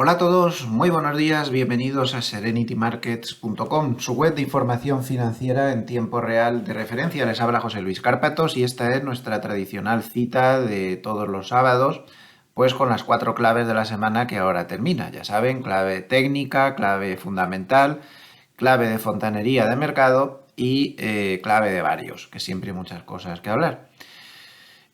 Hola a todos, muy buenos días, bienvenidos a serenitymarkets.com, su web de información financiera en tiempo real de referencia. Les habla José Luis Cárpatos y esta es nuestra tradicional cita de todos los sábados, pues con las 4 claves de la semana que ahora termina. Ya saben, clave técnica, clave fundamental, clave de fontanería de mercado y clave de varios, que siempre hay muchas cosas que hablar.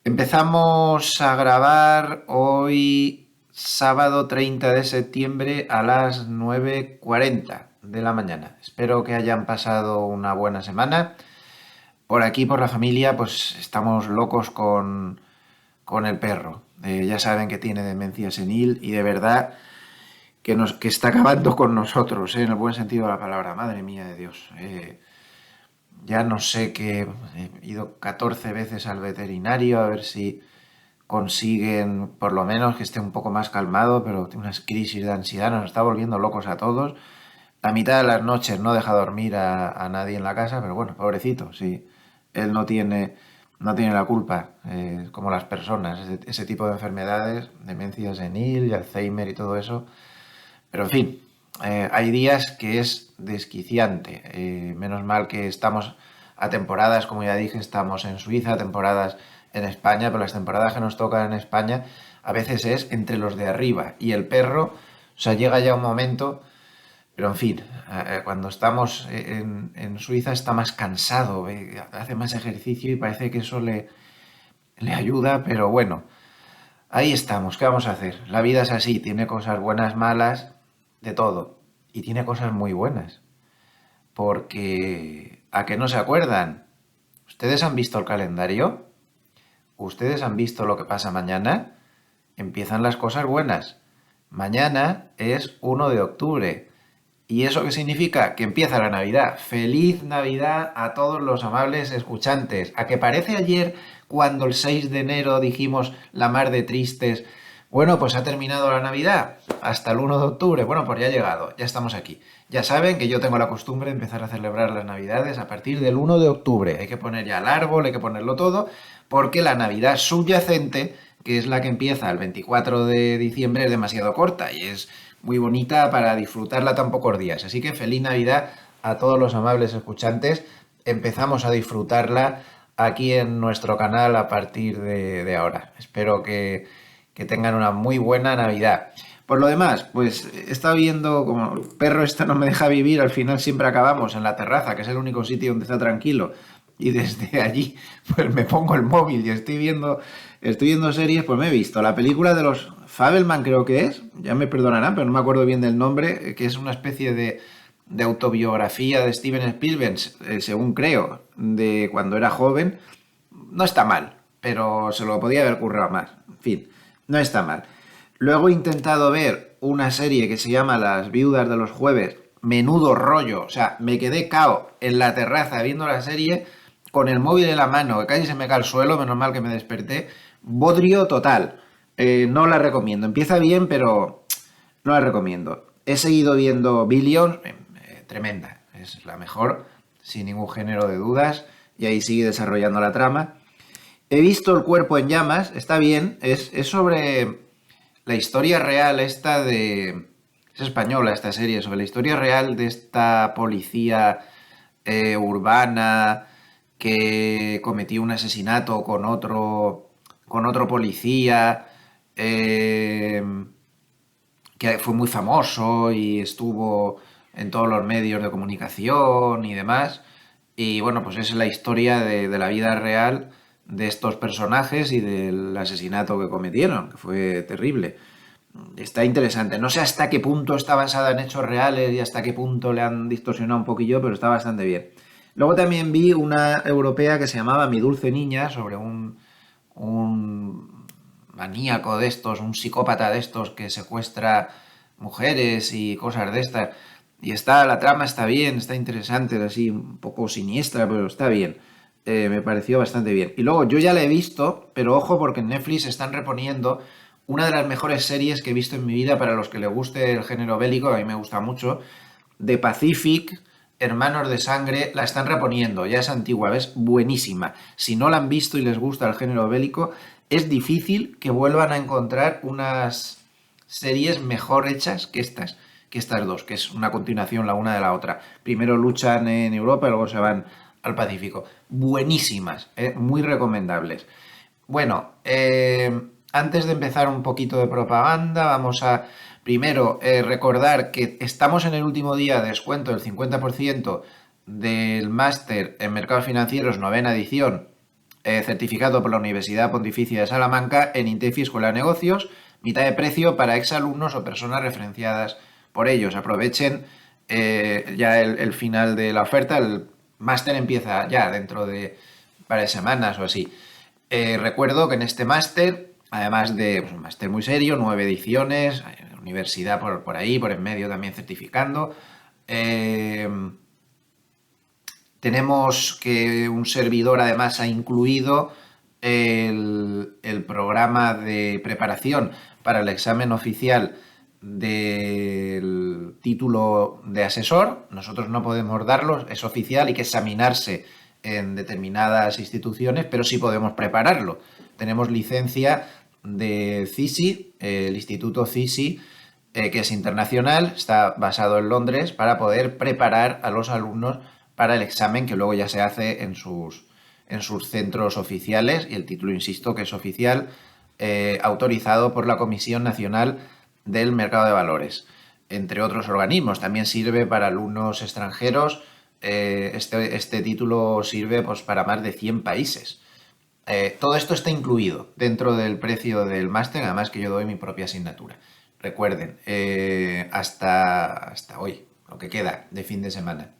Empezamos a grabar hoy sábado 30 de septiembre a las 9:40 de la mañana. Espero que hayan pasado una buena semana. Por aquí, por la familia, pues estamos locos con el perro. Ya saben que tiene demencia senil y de verdad que está acabando con nosotros, en el buen sentido de la palabra. Madre mía de Dios. Ya no sé qué, he ido 14 veces al veterinario a ver si consiguen por lo menos que esté un poco más calmado, pero tiene unas crisis de ansiedad, nos está volviendo locos a todos. La mitad de las noches no deja dormir a nadie en la casa, pero bueno, pobrecito, sí, él no tiene la culpa, como las personas, ese tipo de enfermedades, demencia senil y Alzheimer y todo eso. Pero en fin, hay días que es desquiciante. Menos mal que estamos a temporadas, como ya dije, estamos en Suiza, temporadas en España, pero las temporadas que nos tocan en España a veces es entre los de arriba y el perro. O sea, llega ya un momento, pero en fin, cuando estamos en Suiza está más cansado, hace más ejercicio y parece que eso le ayuda, pero bueno, ahí estamos, ¿qué vamos a hacer? La vida es así, tiene cosas buenas, malas, de todo. Y tiene cosas muy buenas. Porque, ¿a qué no se acuerdan? ¿Ustedes han visto el calendario? ¿Ustedes han visto lo que pasa mañana? Empiezan las cosas buenas. Mañana es 1 de octubre. ¿Y eso qué significa? Que empieza la Navidad. ¡Feliz Navidad a todos los amables escuchantes! ¿A que parece ayer cuando el 6 de enero dijimos la mar de tristes? Bueno, pues ha terminado la Navidad. Hasta el 1 de octubre. Bueno, pues ya ha llegado. Ya estamos aquí. Ya saben que yo tengo la costumbre de empezar a celebrar las Navidades a partir del 1 de octubre. Hay que poner ya el árbol, hay que ponerlo todo, porque la Navidad subyacente, que es la que empieza el 24 de diciembre, es demasiado corta y es muy bonita para disfrutarla tan pocos días. Así que feliz Navidad a todos los amables escuchantes. Empezamos a disfrutarla aquí en nuestro canal a partir de ahora. Espero que tengan una muy buena Navidad. Por lo demás, pues he estado viendo, como el perro este no me deja vivir, al final siempre acabamos en la terraza, que es el único sitio donde está tranquilo. Y desde allí, pues me pongo el móvil y estoy viendo series, pues me he visto la película de los Fabelman, creo que es, ya me perdonarán, pero no me acuerdo bien del nombre, que es una especie de autobiografía de Steven Spielberg, según creo, de cuando era joven. No está mal, pero se lo podía haber currado más. En fin, no está mal. Luego he intentado ver una serie que se llama Las Viudas de los Jueves. Menudo rollo. O sea, me quedé cao en la terraza viendo la serie con el móvil en la mano, que casi se me cae al suelo, menos mal que me desperté. Bodrio total. No la recomiendo. Empieza bien, pero no la recomiendo. He seguido viendo Billions, tremenda. Es la mejor, sin ningún género de dudas. Y ahí sigue desarrollando la trama. He visto El cuerpo en llamas, está bien, es sobre la historia real esta de... Es española esta serie, sobre la historia real de esta policía urbana que cometió un asesinato con otro policía, que fue muy famoso y estuvo en todos los medios de comunicación y demás. Y bueno, pues es la historia de la vida real de estos personajes y del asesinato que cometieron, que fue terrible. Está interesante. No sé hasta qué punto está basada en hechos reales y hasta qué punto le han distorsionado un poquillo, pero está bastante bien. Luego también vi una europea que se llamaba Mi dulce niña, sobre un maníaco de estos, un psicópata de estos que secuestra mujeres y cosas de estas. Y la trama está bien, está interesante, así un poco siniestra, pero está bien. Me pareció bastante bien. Y luego yo ya la he visto, pero ojo porque en Netflix están reponiendo una de las mejores series que he visto en mi vida para los que les guste el género bélico, a mí me gusta mucho, The Pacific, Hermanos de Sangre, la están reponiendo, ya es antigua, es buenísima. Si no la han visto y les gusta el género bélico, es difícil que vuelvan a encontrar series mejor hechas que estas dos, que es una continuación la una de la otra. Primero luchan en Europa y luego se van al Pacífico. Buenísimas, muy recomendables. Bueno, antes de empezar un poquito de propaganda, vamos a primero recordar que estamos en el último día de descuento del 50% del máster en mercados financieros, novena edición, certificado por la Universidad Pontificia de Salamanca en Intefi Escuela de Negocios, mitad de precio para exalumnos o personas referenciadas por ellos. Aprovechen ya el final de la oferta. El máster empieza ya dentro de varias semanas o así. Recuerdo que en este máster, además de un máster muy serio, 9 ediciones, universidad por ahí, por en medio también certificando, tenemos que un servidor además ha incluido el programa de preparación para el examen oficial del título de asesor. Nosotros no podemos darlo, es oficial, hay que examinarse en determinadas instituciones, pero sí podemos prepararlo. Tenemos licencia de CISI, el Instituto CISI, que es internacional, está basado en Londres, para poder preparar a los alumnos para el examen que luego ya se hace en sus centros oficiales, y el título, insisto, que es oficial, autorizado por la Comisión Nacional del Mercado de Valores, entre otros organismos. También sirve para alumnos extranjeros. Este título sirve pues, para más de 100 países. Todo esto está incluido dentro del precio del máster, además que yo doy mi propia asignatura. Recuerden, hasta hoy, lo que queda de fin de semana.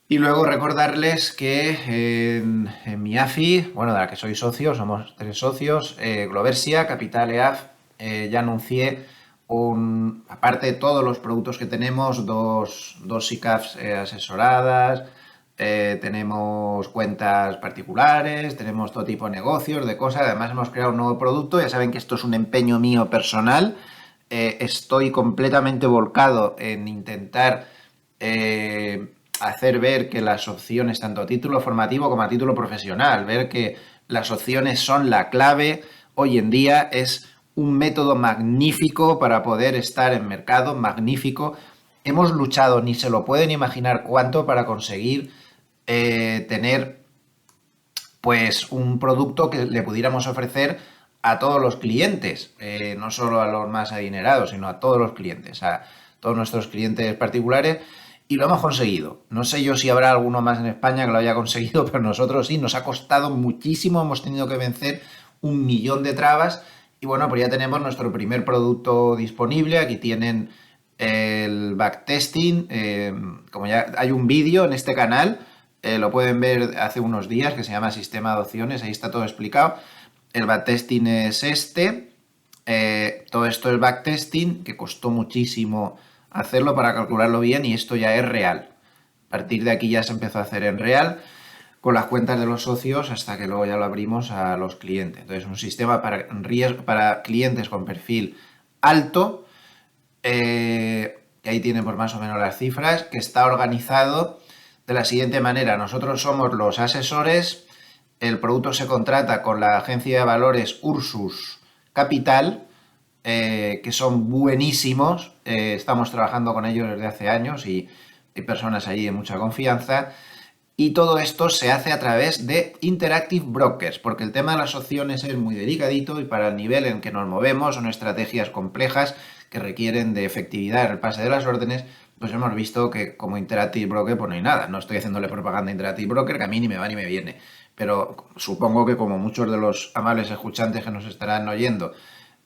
Y luego recordarles que en mi AFI, bueno, de la que soy socio, somos 3 socios, Gloversia, Capital EAF, ya anuncié, aparte de todos los productos que tenemos, dos SICAFs asesoradas, tenemos cuentas particulares, tenemos todo tipo de negocios, de cosas. Además hemos creado un nuevo producto. Ya saben que esto es un empeño mío personal. Estoy completamente volcado en intentar hacer ver que las opciones, tanto a título formativo como a título profesional, ver que las opciones son la clave. Hoy en día es un método magnífico para poder estar en mercado, magnífico. Hemos luchado, ni se lo pueden imaginar cuánto, para conseguir tener pues un producto que le pudiéramos ofrecer a todos los clientes, no solo a los más adinerados, sino a todos los clientes, a todos nuestros clientes particulares, y lo hemos conseguido. No sé yo si habrá alguno más en España que lo haya conseguido, pero nosotros sí, nos ha costado muchísimo, hemos tenido que vencer 1.000.000 de trabas, y bueno, pues ya tenemos nuestro primer producto disponible. Aquí tienen el backtesting, como ya hay un vídeo en este canal, lo pueden ver hace unos días, que se llama Sistema de Opciones, ahí está todo explicado. El backtesting es todo esto es backtesting, que costó muchísimo hacerlo para calcularlo bien, y esto ya es real. A partir de aquí ya se empezó a hacer en real, con las cuentas de los socios, hasta que luego ya lo abrimos a los clientes. Entonces, un sistema para clientes con perfil alto, y ahí tienen pues más o menos las cifras, que está organizado de la siguiente manera. Nosotros somos los asesores, el producto se contrata con la agencia de valores Ursus Capital, que son buenísimos, estamos trabajando con ellos desde hace años y hay personas allí de mucha confianza. Y todo esto se hace a través de Interactive Brokers, porque el tema de las opciones es muy delicadito, y para el nivel en que nos movemos son estrategias complejas que requieren de efectividad en el pase de las órdenes. Pues hemos visto que como Interactive Broker pues no hay nada. No estoy haciéndole propaganda a Interactive Broker, que a mí ni me va ni me viene. Pero supongo que como muchos de los amables escuchantes que nos estarán oyendo,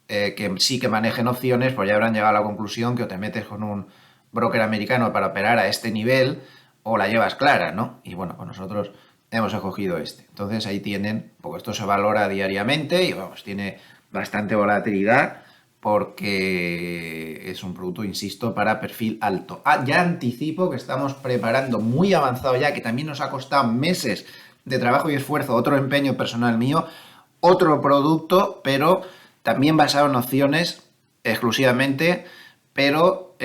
que sí que manejen opciones, pues ya habrán llegado a la conclusión que o te metes con un broker americano para operar a este nivel, o la llevas clara, ¿no? Y bueno, pues nosotros hemos escogido este. Entonces ahí tienen, porque esto se valora diariamente y vamos, tiene bastante volatilidad, porque es un producto, insisto, para perfil alto. Ya anticipo que estamos preparando, muy avanzado ya, que también nos ha costado meses de trabajo y esfuerzo, otro empeño personal mío, otro producto, pero también basado en opciones exclusivamente, pero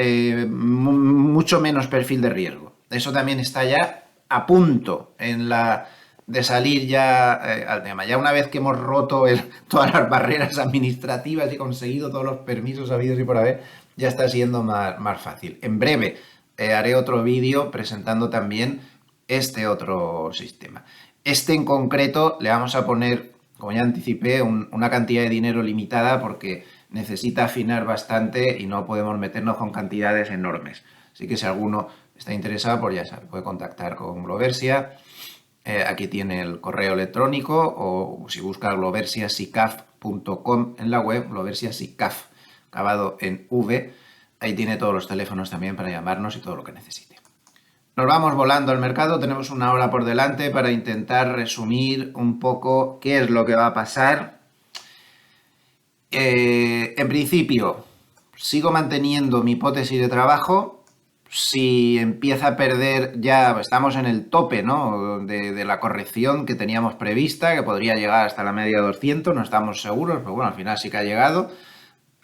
mucho menos perfil de riesgo. Eso también está ya a punto en la de salir ya al tema. Ya una vez que hemos roto todas las barreras administrativas y conseguido todos los permisos habidos y por haber, ya está siendo más fácil. En breve haré otro vídeo presentando también este otro sistema. Este en concreto le vamos a poner, como ya anticipé, una cantidad de dinero limitada porque necesita afinar bastante y no podemos meternos con cantidades enormes. Así que si alguno está interesado, pues ya sabe, puede contactar con Gloversia. Aquí tiene el correo electrónico o si busca gloversiasicaf.com en la web, gloversiasicaf, acabado en V, ahí tiene todos los teléfonos también para llamarnos y todo lo que necesite. Nos vamos volando al mercado, tenemos una hora por delante para intentar resumir un poco qué es lo que va a pasar. En principio, sigo manteniendo mi hipótesis de trabajo. Si empieza a perder, ya estamos en el tope, ¿no?, de la corrección que teníamos prevista, que podría llegar hasta la media de 200, no estamos seguros, pero bueno, al final sí que ha llegado.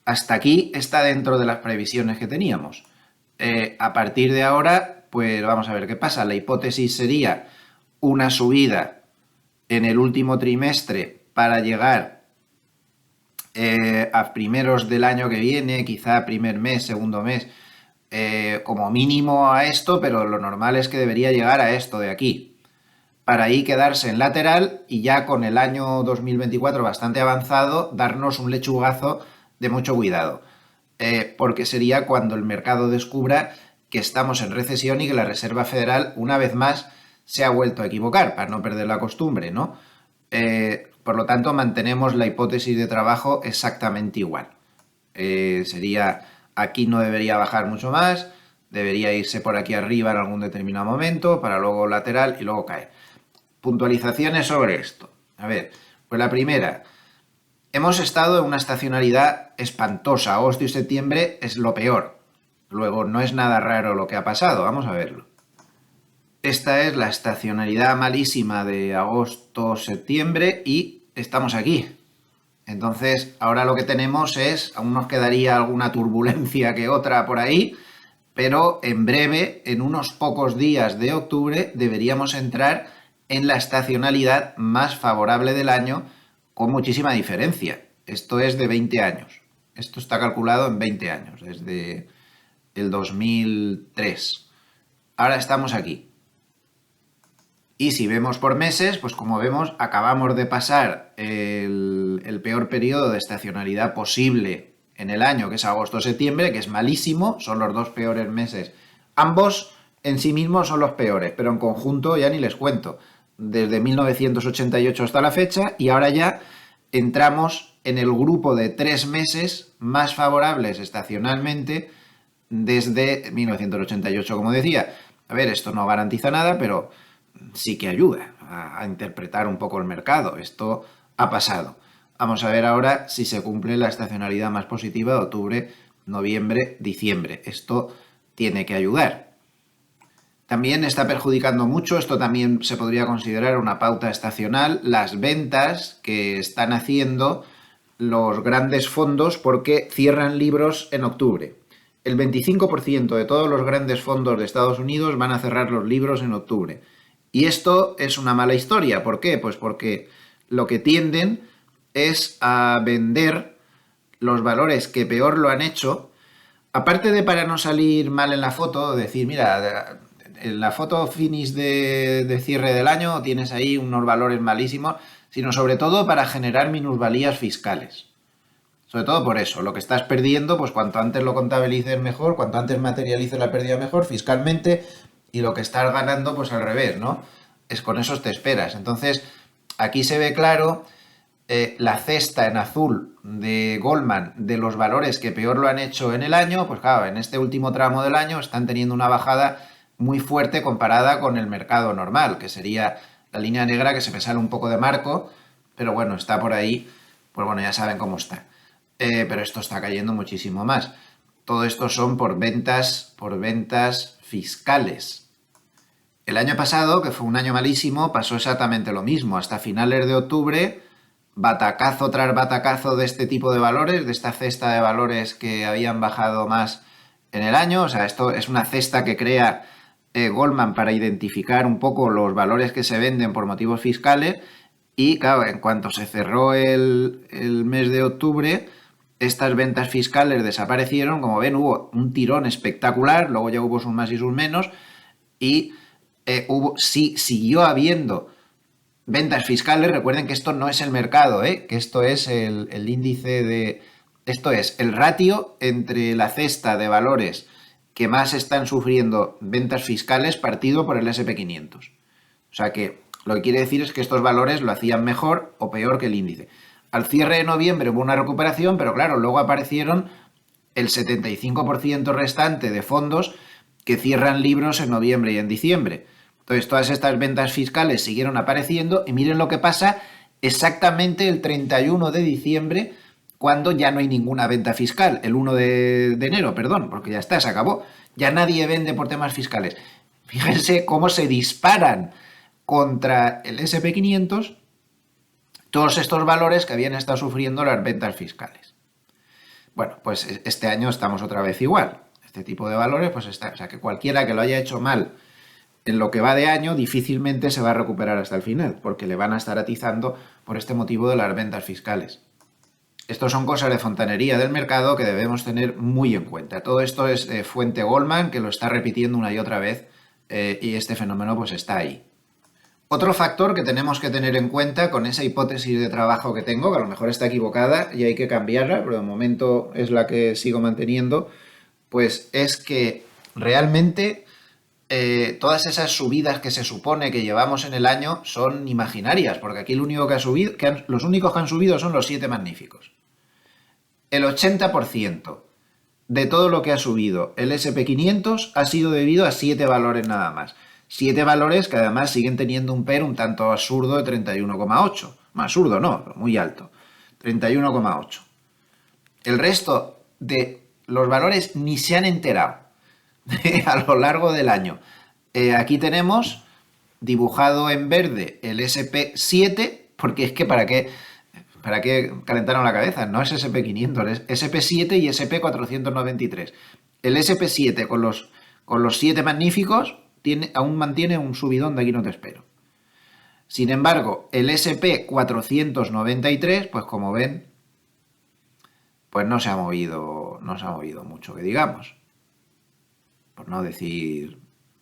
Hasta aquí está dentro de las previsiones que teníamos. A partir de ahora, pues vamos a ver qué pasa. La hipótesis sería una subida en el último trimestre para llegar a primeros del año que viene, quizá primer mes, segundo mes, como mínimo a esto, pero lo normal es que debería llegar a esto de aquí, para ahí quedarse en lateral y ya con el año 2024 bastante avanzado, darnos un lechugazo de mucho cuidado, porque sería cuando el mercado descubra que estamos en recesión y que la Reserva Federal una vez más se ha vuelto a equivocar, para no perder la costumbre, ¿no? Por lo tanto, mantenemos la hipótesis de trabajo exactamente igual. Sería, aquí no debería bajar mucho más, debería irse por aquí arriba en algún determinado momento, para luego lateral y luego caer. Puntualizaciones sobre esto. A ver, pues la primera, hemos estado en una estacionalidad espantosa. Agosto y septiembre es lo peor. Luego, no es nada raro lo que ha pasado, vamos a verlo. Esta es la estacionalidad malísima de agosto-septiembre y estamos aquí. Entonces, ahora lo que tenemos es, aún nos quedaría alguna turbulencia que otra por ahí, pero en breve, en unos pocos días de octubre, deberíamos entrar en la estacionalidad más favorable del año con muchísima diferencia. Esto es de 20 años. Esto está calculado en 20 años, desde el 2003. Ahora estamos aquí. Y si vemos por meses, pues como vemos, acabamos de pasar el peor periodo de estacionalidad posible en el año, que es agosto-septiembre, que es malísimo, son los dos peores meses. Ambos en sí mismos son los peores, pero en conjunto ya ni les cuento. Desde 1988 hasta la fecha, y ahora ya entramos en el grupo de 3 meses más favorables estacionalmente desde 1988, como decía. A ver, esto no garantiza nada, pero sí que ayuda a interpretar un poco el mercado. Esto ha pasado. Vamos a ver ahora si se cumple la estacionalidad más positiva de octubre, noviembre, diciembre. Esto tiene que ayudar. También está perjudicando mucho, esto también se podría considerar una pauta estacional, las ventas que están haciendo los grandes fondos porque cierran libros en octubre. El 25% de todos los grandes fondos de Estados Unidos van a cerrar los libros en octubre. Y esto es una mala historia. ¿Por qué? Pues porque lo que tienden es a vender los valores que peor lo han hecho, aparte de para no salir mal en la foto, decir, mira, en la foto finish de cierre del año tienes ahí unos valores malísimos, sino sobre todo para generar minusvalías fiscales. Sobre todo por eso, lo que estás perdiendo, pues cuanto antes lo contabilices mejor, cuanto antes materialices la pérdida mejor fiscalmente, y lo que estás ganando, pues al revés, ¿no? Es con eso te esperas. Entonces, aquí se ve claro la cesta en azul de Goldman de los valores que peor lo han hecho en el año, pues claro, en este último tramo del año están teniendo una bajada muy fuerte comparada con el mercado normal, que sería la línea negra que se me sale un poco de marco, pero bueno, está por ahí, pues bueno, ya saben cómo está. Pero esto está cayendo muchísimo más. Todo esto son por ventas fiscales. El año pasado, que fue un año malísimo, pasó exactamente lo mismo. Hasta finales de octubre, batacazo tras batacazo de este tipo de valores, de esta cesta de valores que habían bajado más en el año. O sea, esto es una cesta que crea Goldman para identificar un poco los valores que se venden por motivos fiscales y, claro, en cuanto se cerró el mes de octubre, estas ventas fiscales desaparecieron. Como ven, hubo un tirón espectacular, luego ya hubo sus más y sus menos, y siguió habiendo ventas fiscales. Recuerden que esto no es el mercado, que esto es el índice de... Esto es el ratio entre la cesta de valores que más están sufriendo ventas fiscales partido por el SP500. O sea que lo que quiere decir es que estos valores lo hacían mejor o peor que el índice. Al cierre de noviembre hubo una recuperación, pero claro, luego aparecieron el 75% restante de fondos que cierran libros en noviembre y en diciembre. Entonces, todas estas ventas fiscales siguieron apareciendo y miren lo que pasa exactamente el 31 de diciembre, cuando ya no hay ninguna venta fiscal, el 1 de enero, perdón, porque ya está, se acabó. Ya nadie vende por temas fiscales. Fíjense cómo se disparan contra el SP500 todos estos valores que habían estado sufriendo las ventas fiscales. Bueno, pues este año estamos otra vez igual. Este tipo de valores, pues está. O sea, que cualquiera que lo haya hecho mal en lo que va de año difícilmente se va a recuperar hasta el final, porque le van a estar atizando por este motivo de las ventas fiscales. Estos son cosas de fontanería del mercado que debemos tener muy en cuenta. Todo esto es fuente Goldman, que lo está repitiendo una y otra vez, y este fenómeno pues está ahí. Otro factor que tenemos que tener en cuenta con esa hipótesis de trabajo que tengo, que a lo mejor está equivocada y hay que cambiarla, pero de momento es la que sigo manteniendo, pues es que realmente todas esas subidas que se supone que llevamos en el año son imaginarias, porque aquí lo único que ha subido, los únicos que han subido son los 7 magníficos. El 80% de todo lo que ha subido el SP500 ha sido debido a 7 valores nada más. 7 valores que además siguen teniendo un PER un tanto absurdo de 31,8. Absurdo no, muy alto. 31,8. El resto de los valores ni se han enterado a lo largo del año. Aquí tenemos dibujado en verde el SP7, porque es que ¿para qué calentaron la cabeza? No es SP500, es SP7 y SP493. El SP7 con los 7 magníficos aún mantiene un subidón de aquí no te espero. Sin embargo, el SP493, pues como ven, pues no se ha movido mucho, que digamos. Por no decir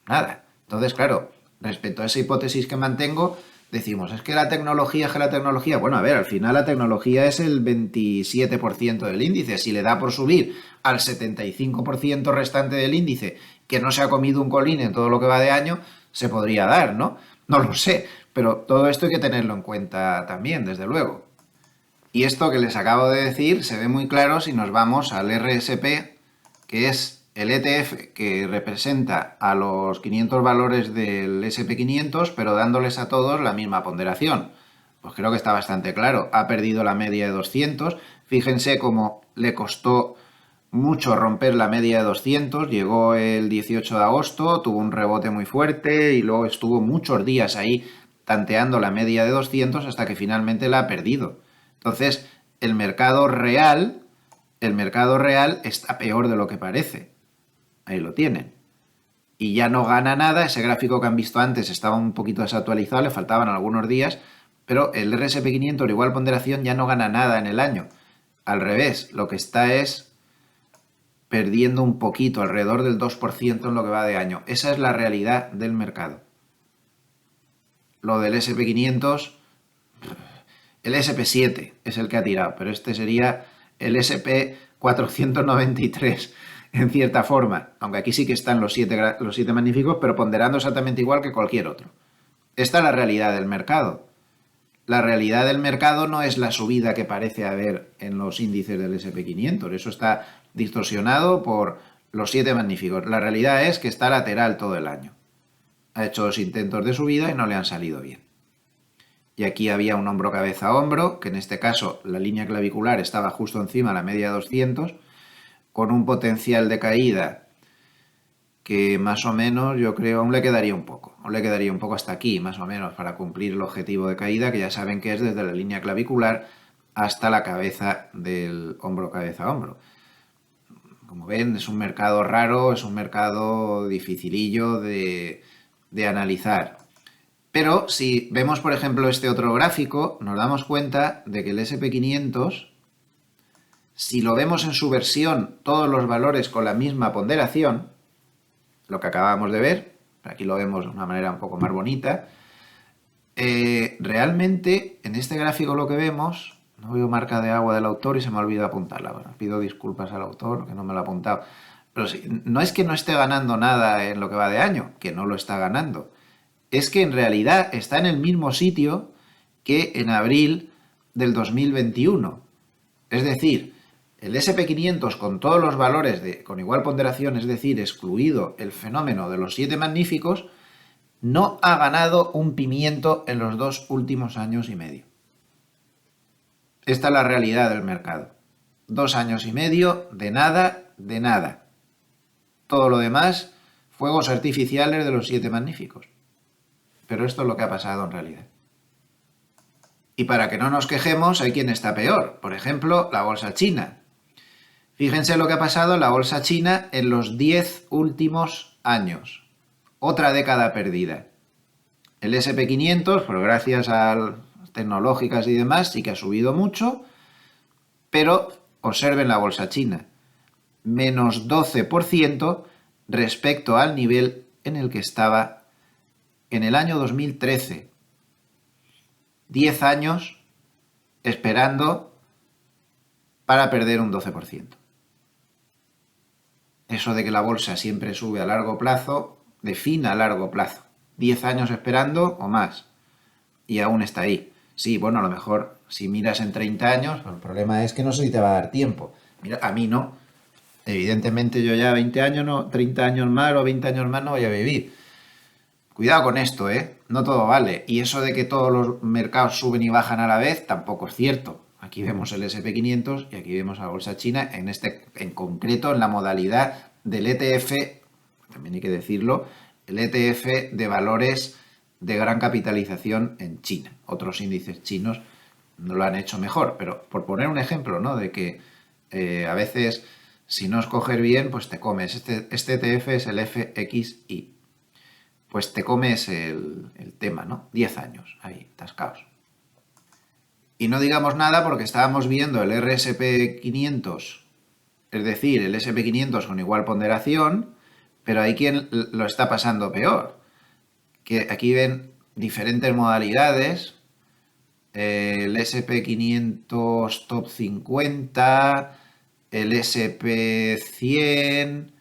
nada. Entonces, claro, respecto a esa hipótesis que mantengo, decimos, es que la tecnología, bueno, a ver, al final la tecnología es el 27% del índice. Si le da por subir al 75% restante del índice, que no se ha comido un colín en todo lo que va de año, se podría dar, ¿no? No lo sé, pero todo esto hay que tenerlo en cuenta también, desde luego. Y esto que les acabo de decir se ve muy claro si nos vamos al RSP, que es el ETF que representa a los 500 valores del SP500, pero dándoles a todos la misma ponderación. Pues creo que está bastante claro. Ha perdido la media de 200. Fíjense cómo le costó mucho romper la media de 200. Llegó el 18 de agosto, tuvo un rebote muy fuerte y luego estuvo muchos días ahí tanteando la media de 200 hasta que finalmente la ha perdido. Entonces, el mercado real está peor de lo que parece. Ahí lo tienen. Y ya no gana nada. Ese gráfico que han visto antes estaba un poquito desactualizado, le faltaban algunos días, pero el RSP500, igual ponderación, ya no gana nada en el año. Al revés, lo que está es perdiendo un poquito, alrededor del 2% en lo que va de año. Esa es la realidad del mercado. Lo del SP500, el SP7 es el que ha tirado, pero este sería el SP493. En cierta forma, aunque aquí sí que están los 7 magníficos, pero ponderando exactamente igual que cualquier otro. Esta es la realidad del mercado. La realidad del mercado no es la subida que parece haber en los índices del SP500. Eso está distorsionado por los 7 magníficos. La realidad es que está lateral todo el año. Ha hecho 2 intentos de subida y no le han salido bien. Y aquí había un hombro cabeza a hombro, que en este caso la línea clavicular estaba justo encima de la media de 200, con un potencial de caída que más o menos yo creo aún le quedaría un poco hasta aquí más o menos para cumplir el objetivo de caída, que ya saben que es desde la línea clavicular hasta la cabeza del hombro cabeza a hombro. Como ven, es un mercado raro, es un mercado dificilillo de analizar. Pero si vemos, por ejemplo, este otro gráfico, nos damos cuenta de que el SP500, si lo vemos en su versión, todos los valores con la misma ponderación, lo que acabamos de ver, aquí lo vemos de una manera un poco más bonita, realmente en este gráfico lo que vemos, no veo marca de agua del autor y se me ha olvidado apuntarla. Bueno, pido disculpas al autor que no me lo ha apuntado. Pero sí, no es que no esté ganando nada en lo que va de año, que no lo está ganando. Es que en realidad está en el mismo sitio que en abril del 2021. Es decir, el SP500 con todos los valores con igual ponderación, es decir, excluido el fenómeno de los 7 magníficos, no ha ganado un pimiento en los 2 últimos años y medio. Esta es la realidad del mercado. 2 años y medio de nada, de nada. Todo lo demás, fuegos artificiales de los 7 magníficos. Pero esto es lo que ha pasado en realidad. Y para que no nos quejemos, hay quien está peor. Por ejemplo, la bolsa china. Fíjense lo que ha pasado en la bolsa china en los 10 últimos años. Otra década perdida. El SP500, pues gracias a las tecnológicas y demás, sí que ha subido mucho, pero observen la bolsa china. Menos 12% respecto al nivel en el que estaba en el año 2013. 10 años esperando para perder un 12%. Eso de que la bolsa siempre sube a largo plazo, define a largo plazo. 10 años esperando o más. Y aún está ahí. Sí, bueno, a lo mejor si miras en 30 años, el problema es que no sé si te va a dar tiempo. Mira, a mí no. Evidentemente yo ya 20 años, no, 30 años más o 20 años más no voy a vivir. Cuidado con esto, ¿eh? No todo vale. Y eso de que todos los mercados suben y bajan a la vez tampoco es cierto. Aquí vemos el SP500 y aquí vemos la bolsa china, en concreto en la modalidad del ETF, también hay que decirlo, el ETF de valores de gran capitalización en China. Otros índices chinos no lo han hecho mejor, pero por poner un ejemplo, ¿no? De que a veces si no escoger bien, pues te comes. Este ETF es el FXI. Pues te comes el tema, ¿no? 10 años ahí, tascaos. Y no digamos nada porque estábamos viendo el RSP500, es decir, el SP500 con igual ponderación, pero hay quien lo está pasando peor. Que aquí ven diferentes modalidades, el SP500 Top 50, el SP100,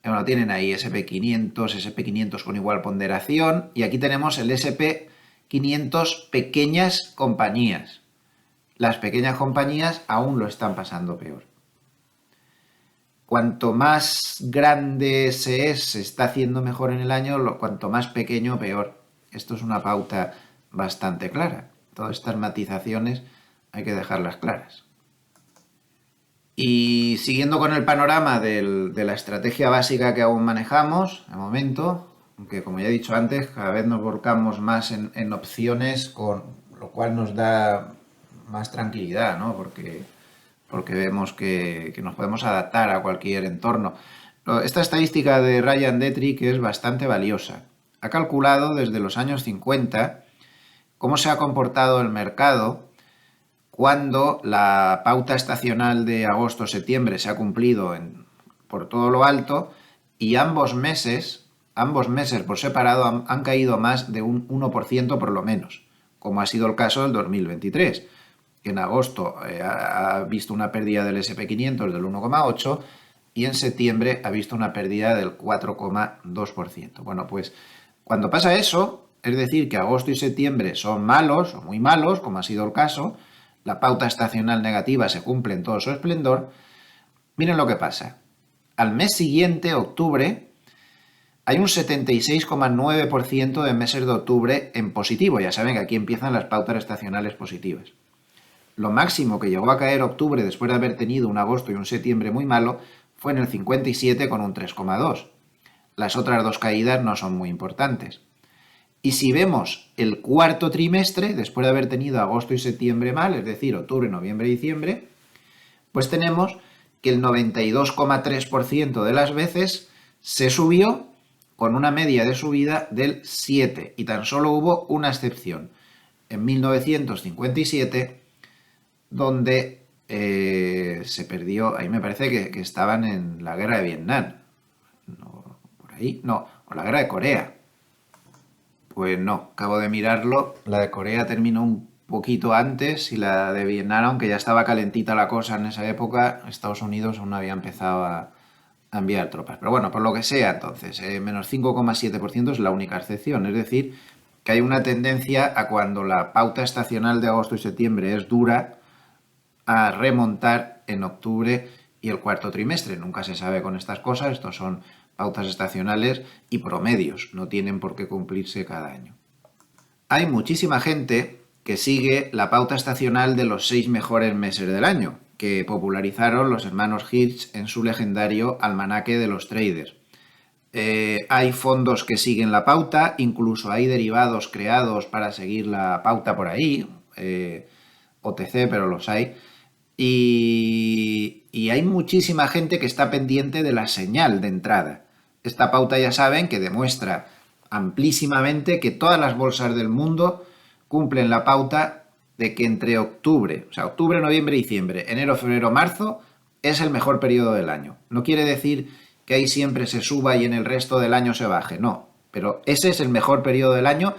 bueno, tienen ahí SP500, SP500 con igual ponderación, y aquí tenemos el SP500 pequeñas compañías. Las pequeñas compañías aún lo están pasando peor. Cuanto más grande se está haciendo mejor en el año, cuanto más pequeño, peor. Esto es una pauta bastante clara. Todas estas matizaciones hay que dejarlas claras. Y siguiendo con el panorama de la estrategia básica que aún manejamos, de momento, aunque como ya he dicho antes, cada vez nos volcamos más en opciones, con lo cual nos da más tranquilidad, ¿no? Porque vemos que nos podemos adaptar a cualquier entorno. Esta estadística de Ryan Detrick es bastante valiosa. Ha calculado desde los años 50 cómo se ha comportado el mercado cuando la pauta estacional de agosto-septiembre se ha cumplido por todo lo alto y ambos meses por separado han caído más de un 1% por lo menos, como ha sido el caso del 2023. Que en agosto ha visto una pérdida del SP500 del 1,8% y en septiembre ha visto una pérdida del 4,2%. Bueno, pues cuando pasa eso, es decir, que agosto y septiembre son malos o muy malos, como ha sido el caso, la pauta estacional negativa se cumple en todo su esplendor, miren lo que pasa. Al mes siguiente, octubre, hay un 76,9% de meses de octubre en positivo. Ya saben que aquí empiezan las pautas estacionales positivas. Lo máximo que llegó a caer octubre después de haber tenido un agosto y un septiembre muy malo fue en el 57 con un 3,2. Las otras dos caídas no son muy importantes. Y si vemos el cuarto trimestre, después de haber tenido agosto y septiembre mal, es decir, octubre, noviembre y diciembre, pues tenemos que el 92,3% de las veces se subió con una media de subida del 7 y tan solo hubo una excepción, en 1957, donde se perdió, ahí me parece que estaban en la guerra de Vietnam, no, por ahí, no, o la guerra de Corea. Pues no, acabo de mirarlo, la de Corea terminó un poquito antes y la de Vietnam, aunque ya estaba calentita la cosa en esa época, Estados Unidos aún no había empezado a enviar tropas. Pero bueno, por lo que sea, entonces, menos 5,7% es la única excepción. Es decir, que hay una tendencia a cuando la pauta estacional de agosto y septiembre es dura, a remontar en octubre y el cuarto trimestre. Nunca se sabe con estas cosas, estos son pautas estacionales y promedios, no tienen por qué cumplirse cada año. Hay muchísima gente que sigue la pauta estacional de los 6 mejores meses del año, que popularizaron los hermanos Hirsch en su legendario Almanaque de los Traders. Hay fondos que siguen la pauta, incluso hay derivados creados para seguir la pauta por ahí, OTC, pero los hay. Y hay muchísima gente que está pendiente de la señal de entrada. Esta pauta ya saben que demuestra amplísimamente que todas las bolsas del mundo cumplen la pauta de que entre octubre, o sea, octubre, noviembre, diciembre, enero, febrero, marzo, es el mejor periodo del año. No quiere decir que ahí siempre se suba y en el resto del año se baje, no. Pero ese es el mejor periodo del año,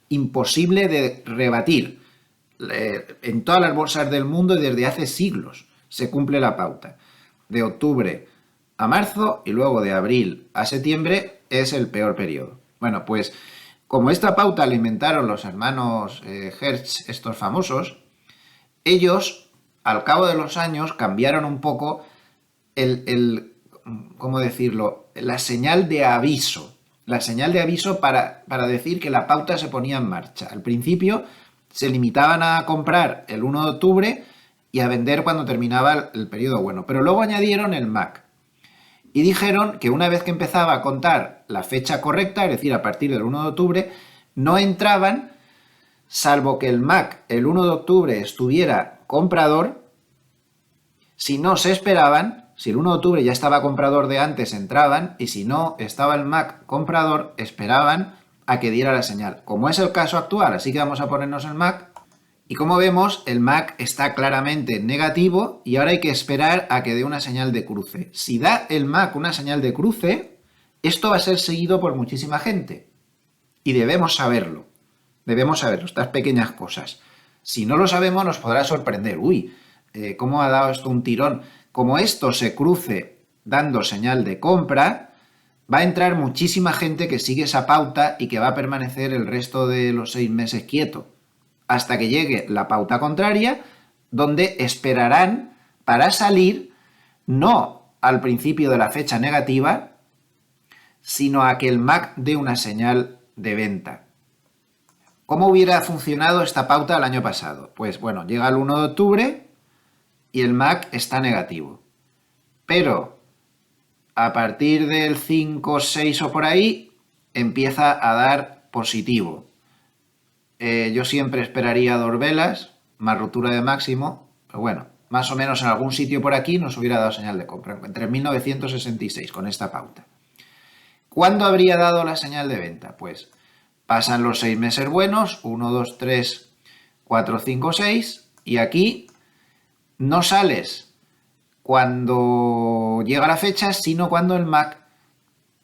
imposible de rebatir. En todas las bolsas del mundo y desde hace siglos se cumple la pauta. De octubre a marzo y luego de abril a septiembre es el peor periodo. Bueno, pues como esta pauta la inventaron los hermanos Hertz, estos famosos, ellos al cabo de los años cambiaron un poco ¿cómo decirlo? La señal de aviso. La señal de aviso para decir que la pauta se ponía en marcha. Al principio se limitaban a comprar el 1 de octubre y a vender cuando terminaba el periodo bueno. Pero luego añadieron el MAC. Y dijeron que una vez que empezaba a contar la fecha correcta, es decir, a partir del 1 de octubre, no entraban, salvo que el MAC el 1 de octubre estuviera comprador, si no se esperaban, si el 1 de octubre ya estaba comprador de antes, entraban, y si no estaba el MAC comprador, esperaban a que diera la señal, como es el caso actual. Así que vamos a ponernos el MAC. Y como vemos, el MAC está claramente negativo y ahora hay que esperar a que dé una señal de cruce. Si da el MAC una señal de cruce, esto va a ser seguido por muchísima gente. Y debemos saberlo. Debemos saberlo, estas pequeñas cosas. Si no lo sabemos, nos podrá sorprender. Uy, ¿cómo ha dado esto un tirón? Como esto se cruce dando señal de compra, va a entrar muchísima gente que sigue esa pauta y que va a permanecer el resto de los 6 meses quieto, hasta que llegue la pauta contraria, donde esperarán para salir no al principio de la fecha negativa, sino a que el MAC dé una señal de venta. ¿Cómo hubiera funcionado esta pauta el año pasado? Pues bueno, llega el 1 de octubre y el MAC está negativo. Pero a partir del 5, 6 o por ahí, empieza a dar positivo. Yo siempre esperaría 2 velas, más ruptura de máximo, pero bueno, más o menos en algún sitio por aquí nos hubiera dado señal de compra, entre 1966 con esta pauta. ¿Cuándo habría dado la señal de venta? Pues pasan los 6 meses buenos, 1, 2, 3, 4, 5, 6, y aquí no sales cuando llega la fecha, sino cuando el MAC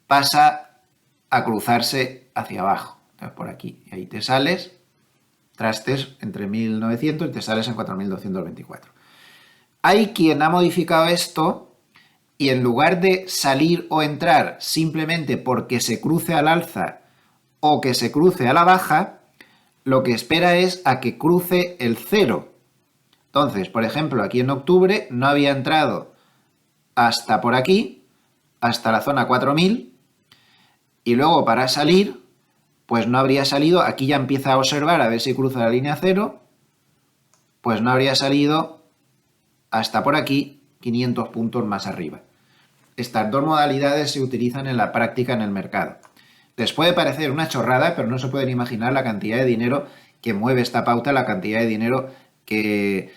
pasa a cruzarse hacia abajo. Entonces por aquí, y ahí te sales, trastes entre 1900 y te sales en 4224. Hay quien ha modificado esto y en lugar de salir o entrar simplemente porque se cruce al alza o que se cruce a la baja, lo que espera es a que cruce el 0. Entonces, por ejemplo, aquí en octubre no había entrado hasta por aquí, hasta la zona 4000, y luego para salir, pues no habría salido, aquí ya empieza a observar a ver si cruza la línea 0, pues no habría salido hasta por aquí, 500 puntos más arriba. Estas dos modalidades se utilizan en la práctica en el mercado. Les puede parecer una chorrada, pero no se pueden imaginar la cantidad de dinero que mueve esta pauta, la cantidad de dinero que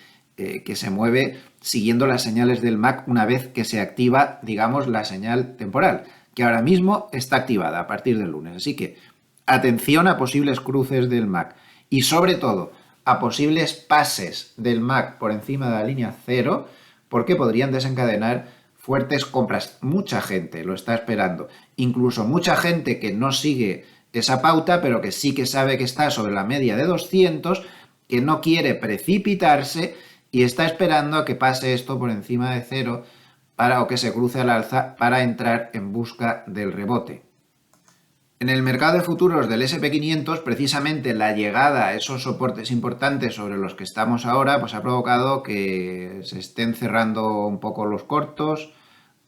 se mueve siguiendo las señales del MAC una vez que se activa, digamos, la señal temporal, que ahora mismo está activada a partir del lunes. Así que atención a posibles cruces del MAC y sobre todo a posibles pases del MAC por encima de la línea 0, porque podrían desencadenar fuertes compras. Mucha gente lo está esperando, incluso mucha gente que no sigue esa pauta, pero que sí que sabe que está sobre la media de 200, que no quiere precipitarse y está esperando a que pase esto por encima de 0 o que se cruce al alza para entrar en busca del rebote. En el mercado de futuros del SP500, precisamente la llegada a esos soportes importantes sobre los que estamos ahora, pues ha provocado que se estén cerrando un poco los cortos.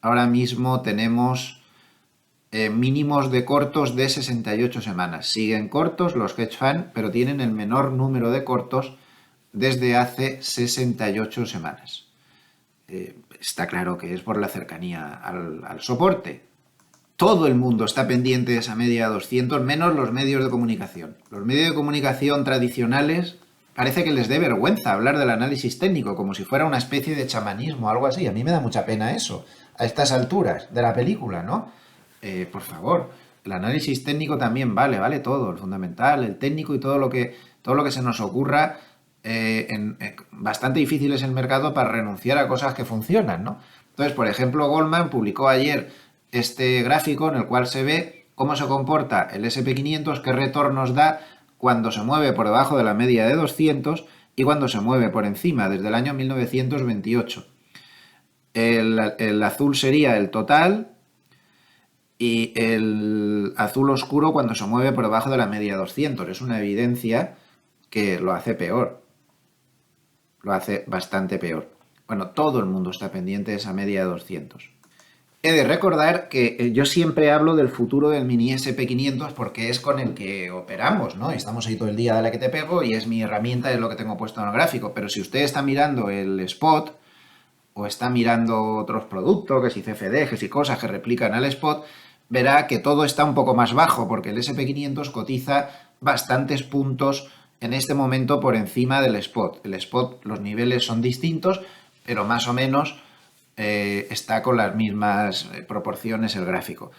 Ahora mismo tenemos mínimos de cortos de 68 semanas. Siguen cortos los hedge funds, pero tienen el menor número de cortos desde hace 68 semanas. Está claro que es por la cercanía al soporte. Todo el mundo está pendiente de esa media de 200, menos los medios de comunicación. Los medios de comunicación tradicionales parece que les dé vergüenza hablar del análisis técnico, como si fuera una especie de chamanismo o algo así. A mí me da mucha pena eso, a estas alturas de la película, ¿no? Por favor, el análisis técnico también vale todo, el fundamental, el técnico y todo lo que se nos ocurra. Bastante difícil es el mercado para renunciar a cosas que funcionan, ¿no? Entonces, por ejemplo, Goldman publicó ayer este gráfico en el cual se ve cómo se comporta el SP500, qué retornos da cuando se mueve por debajo de la media de 200 y cuando se mueve por encima, desde el año 1928. El azul sería el total y el azul oscuro cuando se mueve por debajo de la media de 200. Es una evidencia que lo hace peor. Lo hace bastante peor. Bueno, todo el mundo está pendiente de esa media de 200. He de recordar que yo siempre hablo del futuro del mini SP500 porque es con el que operamos, ¿no? Estamos ahí todo el día, dale que te pego, y es mi herramienta, es lo que tengo puesto en el gráfico. Pero si usted está mirando el spot o está mirando otros productos, que si CFD, que si cosas que replican al spot, verá que todo está un poco más bajo porque el SP500 cotiza bastantes puntos en este momento por encima del spot. El spot, los niveles son distintos, pero más o menos está con las mismas proporciones el gráfico.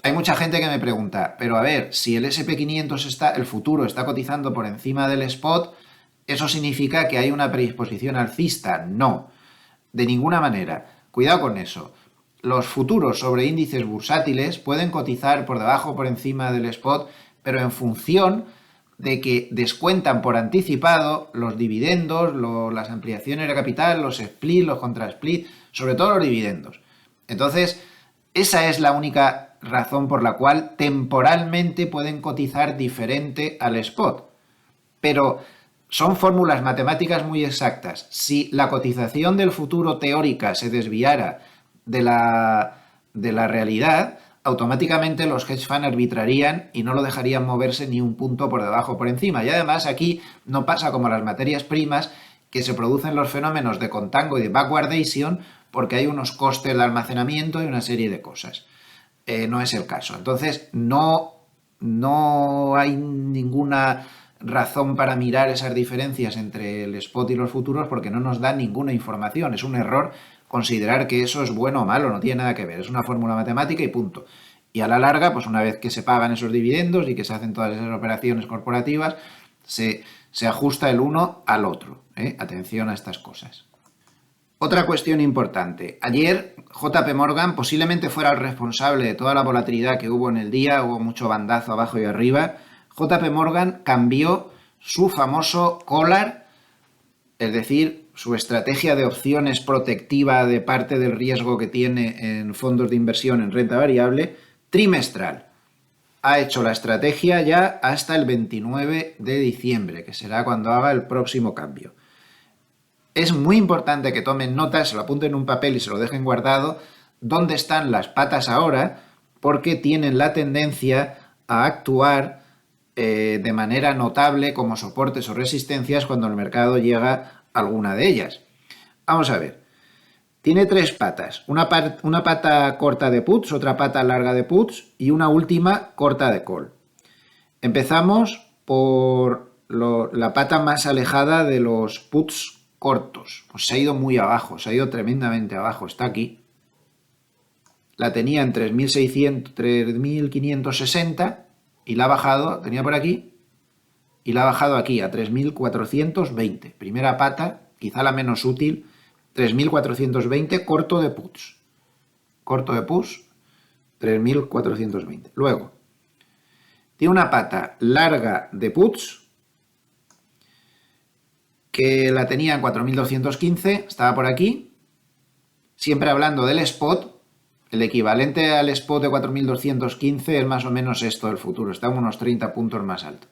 Hay mucha gente que me pregunta, pero a ver, si el SP500 el futuro está cotizando por encima del spot, ¿eso significa que hay una predisposición alcista? No, de ninguna manera. Cuidado con eso. Los futuros sobre índices bursátiles pueden cotizar por debajo o por encima del spot, pero en función de que descuentan por anticipado los dividendos, las ampliaciones de capital, los split, los contra-split, sobre todo los dividendos. Entonces, esa es la única razón por la cual temporalmente pueden cotizar diferente al spot. Pero son fórmulas matemáticas muy exactas. Si la cotización del futuro teórica se desviara de la realidad, automáticamente los hedge funds arbitrarían y no lo dejarían moverse ni un punto por debajo o por encima. Y además aquí no pasa como las materias primas, que se producen los fenómenos de contango y de backwardation porque hay unos costes de almacenamiento y una serie de cosas. No es el caso. Entonces no hay ninguna razón para mirar esas diferencias entre el spot y los futuros porque no nos da ninguna información. Es un error considerar que eso es bueno o malo, no tiene nada que ver, es una fórmula matemática y punto. Y a la larga, pues una vez que se pagan esos dividendos y que se hacen todas esas operaciones corporativas, se ajusta el uno al otro. Atención a estas cosas. Otra cuestión importante. Ayer JP Morgan posiblemente fuera el responsable de toda la volatilidad que hubo en el día, hubo mucho bandazo abajo y arriba. JP Morgan cambió su famoso collar, es decir, su estrategia de opciones protectiva de parte del riesgo que tiene en fondos de inversión en renta variable, trimestral. Ha hecho la estrategia ya hasta el 29 de diciembre, que será cuando haga el próximo cambio. Es muy importante que tomen notas, se lo apunten en un papel y se lo dejen guardado, dónde están las patas ahora, porque tienen la tendencia a actuar de manera notable como soportes o resistencias cuando el mercado llega a alguna de ellas. Vamos a ver. Tiene tres patas. Una pata corta de puts, otra pata larga de puts y una última corta de call. Empezamos por la pata más alejada de los puts cortos. Pues se ha ido muy abajo, se ha ido tremendamente abajo, está aquí. La tenía en 3.600, 3.560 y la ha bajado, tenía por aquí, y la ha bajado aquí a 3.420. Primera pata, quizá la menos útil, 3.420, corto de puts. Corto de puts, 3.420. Luego, tiene una pata larga de puts, que la tenía en 4.215, estaba por aquí, siempre hablando del spot. El equivalente al spot de 4.215 es más o menos esto del futuro, está unos 30 puntos más alto.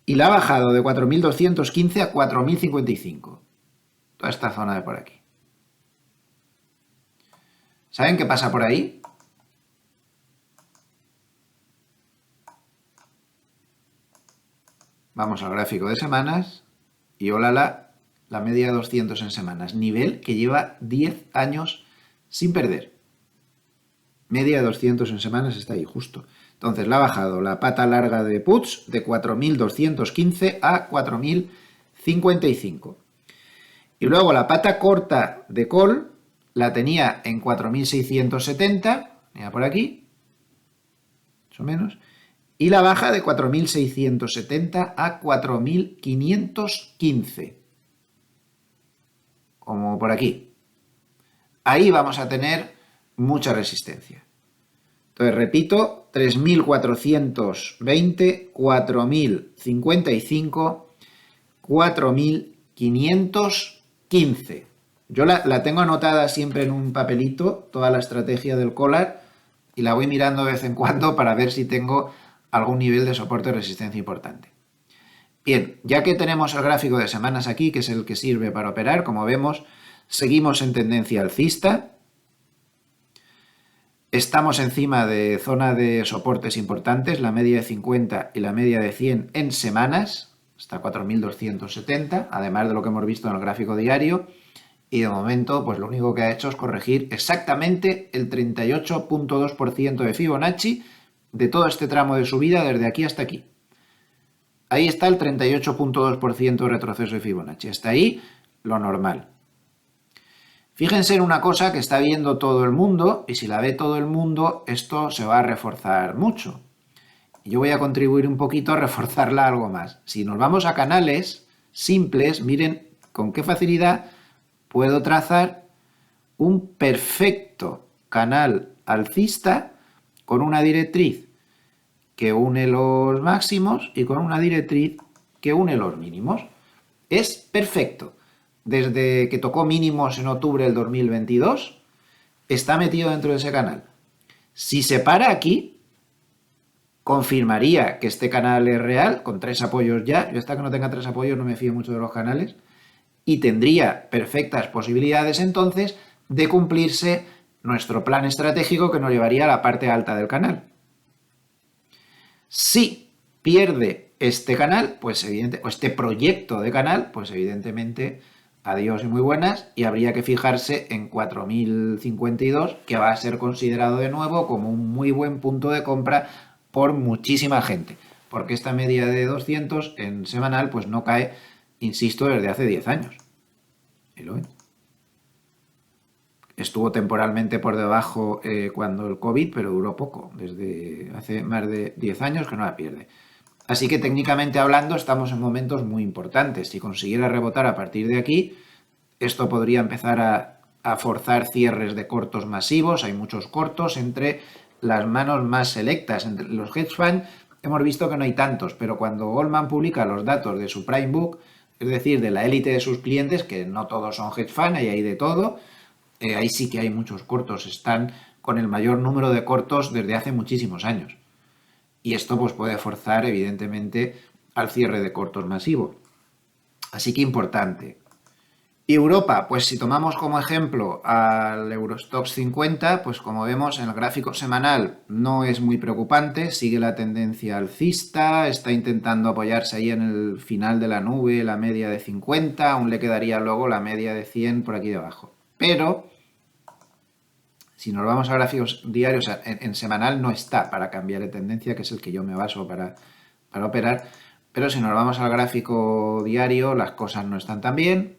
Y la ha bajado de 4.215 a 4.055. Toda esta zona de por aquí. ¿Saben qué pasa por ahí? Vamos al gráfico de semanas y ólala, la media de 200 en semanas. Nivel que lleva 10 años sin perder. Media de 200 en semanas está ahí, justo. Entonces la ha bajado la pata larga de puts de 4.215 a 4.055. Y luego la pata corta de call la tenía en 4.670, mira por aquí, más o menos, y la baja de 4.670 a 4.515, como por aquí. Ahí vamos a tener mucha resistencia. Entonces, repito, 3.420, 4.055, 4.515. Yo la tengo anotada siempre en un papelito, toda la estrategia del collar, y la voy mirando de vez en cuando para ver si tengo algún nivel de soporte o resistencia importante. Bien, ya que tenemos el gráfico de semanas aquí, que es el que sirve para operar, como vemos, seguimos en tendencia alcista. Estamos encima de zona de soportes importantes, la media de 50 y la media de 100 en semanas, hasta 4.270, además de lo que hemos visto en el gráfico diario. Y de momento, pues lo único que ha hecho es corregir exactamente el 38.2% de Fibonacci de todo este tramo de subida desde aquí hasta aquí. Ahí está el 38.2% de retroceso de Fibonacci. Hasta ahí lo normal. Fíjense en una cosa que está viendo todo el mundo, y si la ve todo el mundo, esto se va a reforzar mucho. Y yo voy a contribuir un poquito a reforzarla algo más. Si nos vamos a canales simples, miren con qué facilidad puedo trazar un perfecto canal alcista con una directriz que une los máximos y con una directriz que une los mínimos. Es perfecto. Desde que tocó mínimos en octubre del 2022, está metido dentro de ese canal. Si se para aquí, confirmaría que este canal es real, con 3 apoyos ya. Yo hasta que no tenga 3 apoyos no me fío mucho de los canales. Y tendría perfectas posibilidades entonces de cumplirse nuestro plan estratégico que nos llevaría a la parte alta del canal. Si pierde este canal, pues o este proyecto de canal, pues evidentemente adiós y muy buenas, y habría que fijarse en 4.052, que va a ser considerado de nuevo como un muy buen punto de compra por muchísima gente, porque esta media de 200 en semanal pues no cae, insisto, desde hace 10 años. ¿Y lo ven? Estuvo temporalmente por debajo cuando el COVID, pero duró poco, desde hace más de 10 años que no la pierde. Así que técnicamente hablando estamos en momentos muy importantes. Si consiguiera rebotar a partir de aquí, esto podría empezar a forzar cierres de cortos masivos. Hay muchos cortos entre las manos más selectas. Entre los hedge funds hemos visto que no hay tantos, pero cuando Goldman publica los datos de su Prime Book, es decir, de la élite de sus clientes, que no todos son hedge funds, hay de todo, ahí sí que hay muchos cortos. Están con el mayor número de cortos desde hace muchísimos años. Y esto pues puede forzar evidentemente al cierre de cortos masivo. Así que importante. Y Europa, pues si tomamos como ejemplo al Eurostoxx 50, pues como vemos en el gráfico semanal no es muy preocupante, sigue la tendencia alcista, está intentando apoyarse ahí en el final de la nube, la media de 50, aún le quedaría luego la media de 100 por aquí debajo. Pero si nos vamos a gráficos diarios, en semanal no está para cambiar de tendencia, que es el que yo me baso para operar, pero si nos vamos al gráfico diario las cosas no están tan bien.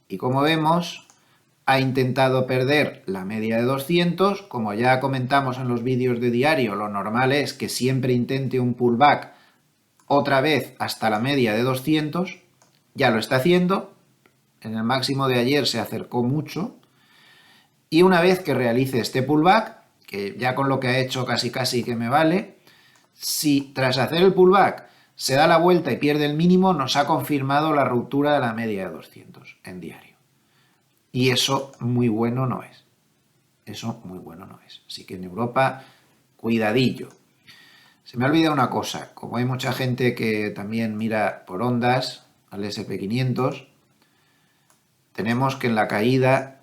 Y como vemos, ha intentado perder la media de 200. Como ya comentamos en los vídeos de diario, lo normal es que siempre intente un pullback otra vez hasta la media de 200. Ya lo está haciendo. En el máximo de ayer se acercó mucho. Y una vez que realice este pullback, que ya con lo que ha hecho casi que me vale, si tras hacer el pullback se da la vuelta y pierde el mínimo, nos ha confirmado la ruptura de la media de 200 en diario. Y eso muy bueno no es. Eso muy bueno no es. Así que en Europa, cuidadillo. Se me ha olvidado una cosa. Como hay mucha gente que también mira por ondas al SP500, tenemos que en la caída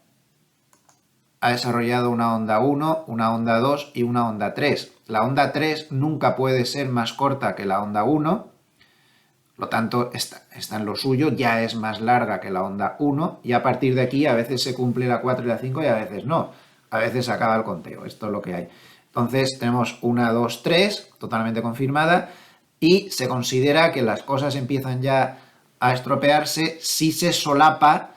ha desarrollado una onda 1, una onda 2 y una onda 3. La onda 3 nunca puede ser más corta que la onda 1, lo tanto está en lo suyo, ya es más larga que la onda 1 y a partir de aquí a veces se cumple la 4 y la 5 y a veces no. A veces acaba el conteo, esto es lo que hay. Entonces tenemos una, 2, 3, totalmente confirmada, y se considera que las cosas empiezan ya a estropearse si se solapa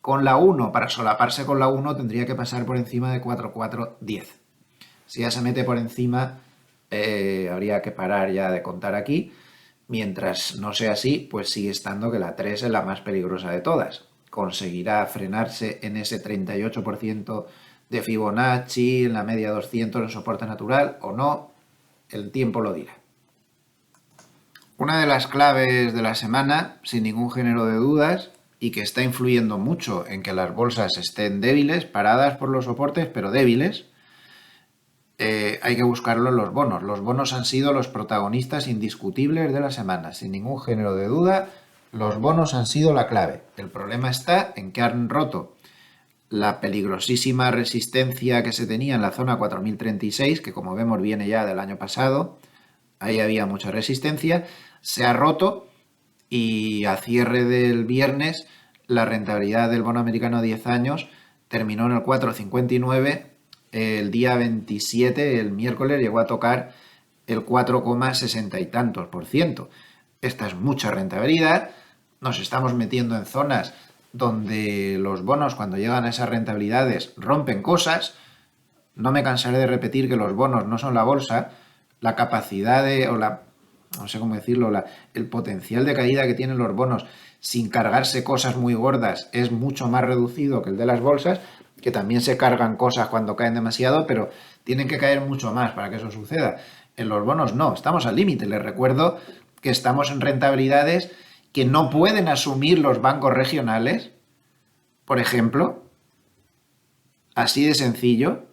con la 1. Para solaparse con la 1 tendría que pasar por encima de 4,410. Si ya se mete por encima, habría que parar ya de contar aquí. Mientras no sea así, pues sigue estando que la 3 es la más peligrosa de todas. ¿Conseguirá frenarse en ese 38% de Fibonacci, en la media 200 en soporte natural o no? El tiempo lo dirá. Una de las claves de la semana, sin ningún género de dudas, y que está influyendo mucho en que las bolsas estén débiles, paradas por los soportes, pero débiles, hay que buscarlo en los bonos. Los bonos han sido los protagonistas indiscutibles de la semana, sin ningún género de duda. Los bonos han sido la clave. El problema está en que han roto la peligrosísima resistencia que se tenía en la zona 4036, que como vemos viene ya del año pasado. Ahí había mucha resistencia. Se ha roto y a cierre del viernes la rentabilidad del bono americano a 10 años terminó en el 4,59. El día 27, el miércoles, llegó a tocar el 4,60 y tantos %. Esta es mucha rentabilidad. Nos estamos metiendo en zonas donde los bonos, cuando llegan a esas rentabilidades, rompen cosas. No me cansaré de repetir que los bonos no son la bolsa. La capacidad no sé cómo decirlo, el potencial de caída que tienen los bonos sin cargarse cosas muy gordas es mucho más reducido que el de las bolsas, que también se cargan cosas cuando caen demasiado, pero tienen que caer mucho más para que eso suceda. En los bonos no, estamos al límite. Les recuerdo que estamos en rentabilidades que no pueden asumir los bancos regionales, por ejemplo. Así de sencillo.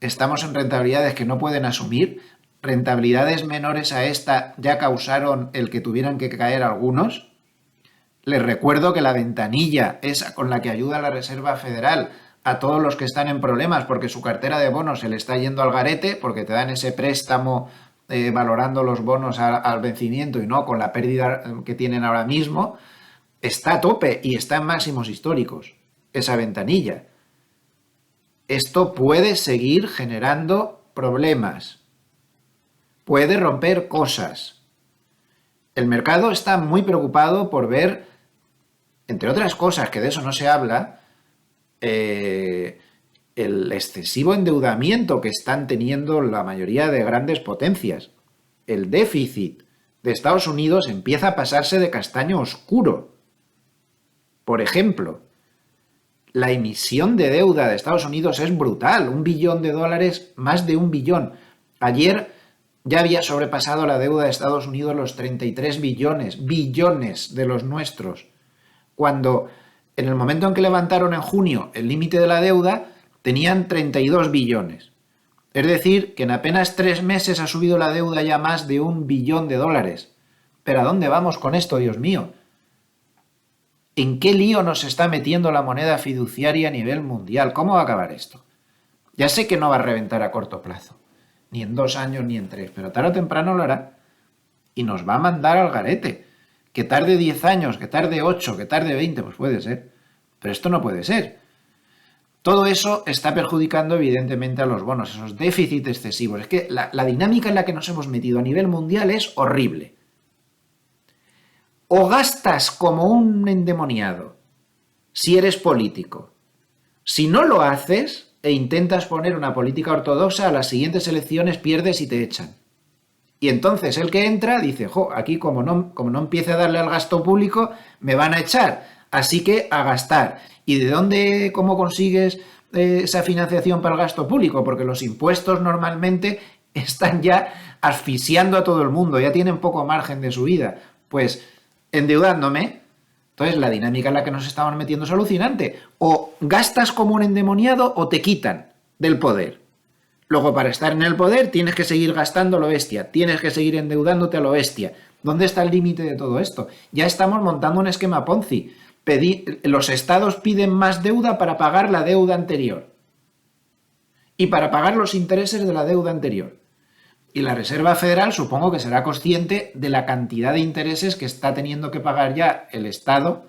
Estamos en rentabilidades que no pueden asumir. Rentabilidades menores a esta ya causaron el que tuvieran que caer algunos. Les recuerdo que la ventanilla esa con la que ayuda la Reserva Federal a todos los que están en problemas porque su cartera de bonos se le está yendo al garete, porque te dan ese préstamo valorando los bonos al vencimiento y no con la pérdida que tienen ahora mismo, está a tope y está en máximos históricos, esa ventanilla. Esto puede seguir generando problemas. Puede romper cosas. El mercado está muy preocupado por ver, entre otras cosas, que de eso no se habla, el excesivo endeudamiento que están teniendo la mayoría de grandes potencias. El déficit de Estados Unidos empieza a pasarse de castaño oscuro. Por ejemplo, la emisión de deuda de Estados Unidos es brutal. $1 billón, más de 1 billón. Ayer ya había sobrepasado la deuda de Estados Unidos los 33 billones de los nuestros. Cuando en el momento en que levantaron en junio el límite de la deuda, tenían 32 billones. Es decir, que en apenas 3 meses ha subido la deuda ya más de $1 billón. ¿Pero a dónde vamos con esto, Dios mío? ¿En qué lío nos está metiendo la moneda fiduciaria a nivel mundial? ¿Cómo va a acabar esto? Ya sé que no va a reventar a corto plazo, ni en 2 años ni en 3, pero tarde o temprano lo hará y nos va a mandar al garete. Que tarde 10 años, que tarde 8, que tarde 20, pues puede ser, pero esto no puede ser. Todo eso está perjudicando evidentemente a los bonos, esos déficits excesivos. Es que la dinámica en la que nos hemos metido a nivel mundial es horrible. O gastas como un endemoniado si eres político. Si no lo haces e intentas poner una política ortodoxa, a las siguientes elecciones pierdes y te echan. Y entonces el que entra dice, jo, aquí como no empiece a darle al gasto público, me van a echar. Así que a gastar. ¿Y de dónde, cómo consigues esa financiación para el gasto público? Porque los impuestos normalmente están ya asfixiando a todo el mundo, ya tienen poco margen de subida. Pues endeudándome. Entonces la dinámica en la que nos estamos metiendo es alucinante. O gastas como un endemoniado o te quitan del poder. Luego, para estar en el poder, tienes que seguir gastando a lo bestia, tienes que seguir endeudándote a lo bestia. ¿Dónde está el límite de todo esto? Ya estamos montando un esquema Ponzi. Los estados piden más deuda para pagar la deuda anterior y para pagar los intereses de la deuda anterior. Y la Reserva Federal supongo que será consciente de la cantidad de intereses que está teniendo que pagar ya el Estado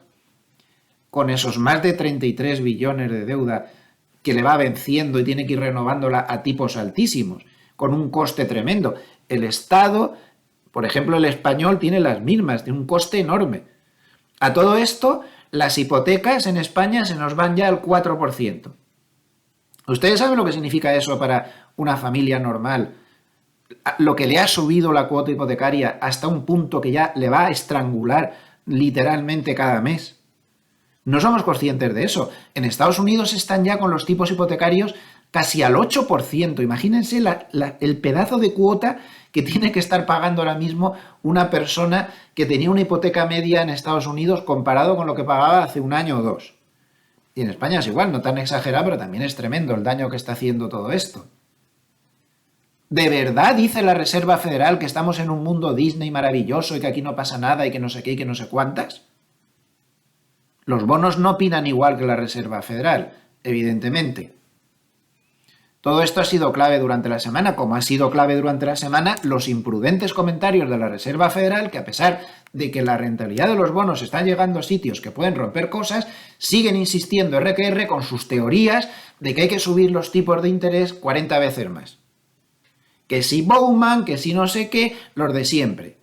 con esos más de 33 billones de deuda que le va venciendo y tiene que ir renovándola a tipos altísimos, con un coste tremendo. El Estado, por ejemplo, el español tiene las mismas, tiene un coste enorme. A todo esto, las hipotecas en España se nos van ya al 4%. ¿Ustedes saben lo que significa eso para una familia normal? Lo que le ha subido la cuota hipotecaria hasta un punto que ya le va a estrangular literalmente cada mes. No somos conscientes de eso. En Estados Unidos están ya con los tipos hipotecarios casi al 8%. Imagínense el pedazo de cuota que tiene que estar pagando ahora mismo una persona que tenía una hipoteca media en Estados Unidos comparado con lo que pagaba hace un año o dos. Y en España es igual, no tan exagerado, pero también es tremendo el daño que está haciendo todo esto. ¿De verdad dice la Reserva Federal que estamos en un mundo Disney maravilloso y que aquí no pasa nada y que no sé qué y que no sé cuántas? Los bonos no opinan igual que la Reserva Federal, evidentemente. Todo esto ha sido clave durante la semana, como ha sido clave durante la semana los imprudentes comentarios de la Reserva Federal, que a pesar de que la rentabilidad de los bonos está llegando a sitios que pueden romper cosas, siguen insistiendo R con sus teorías de que hay que subir los tipos de interés 40 veces más. Que si Bowman, que si no sé qué, los de siempre.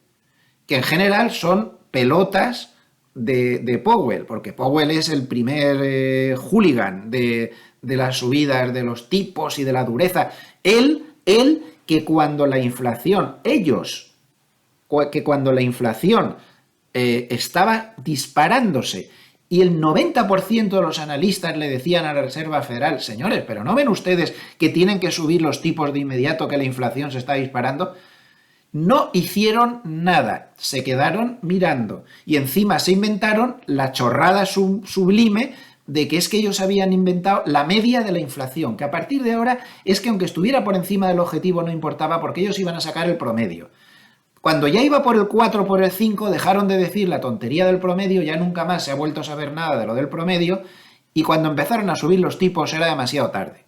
Que en general son pelotas de Powell, porque Powell es el primer hooligan de las subidas de los tipos y de la dureza. Él que cuando la inflación, que cuando la inflación estaba disparándose y el 90% de los analistas le decían a la Reserva Federal, señores, pero ¿no ven ustedes que tienen que subir los tipos de inmediato que la inflación se está disparando? No hicieron nada, se quedaron mirando y encima se inventaron la chorrada sublime de que es que ellos habían inventado la media de la inflación, que a partir de ahora es que aunque estuviera por encima del objetivo no importaba porque ellos iban a sacar el promedio. Cuando ya iba por el 4 o por el 5 dejaron de decir la tontería del promedio, ya nunca más se ha vuelto a saber nada de lo del promedio y cuando empezaron a subir los tipos era demasiado tarde.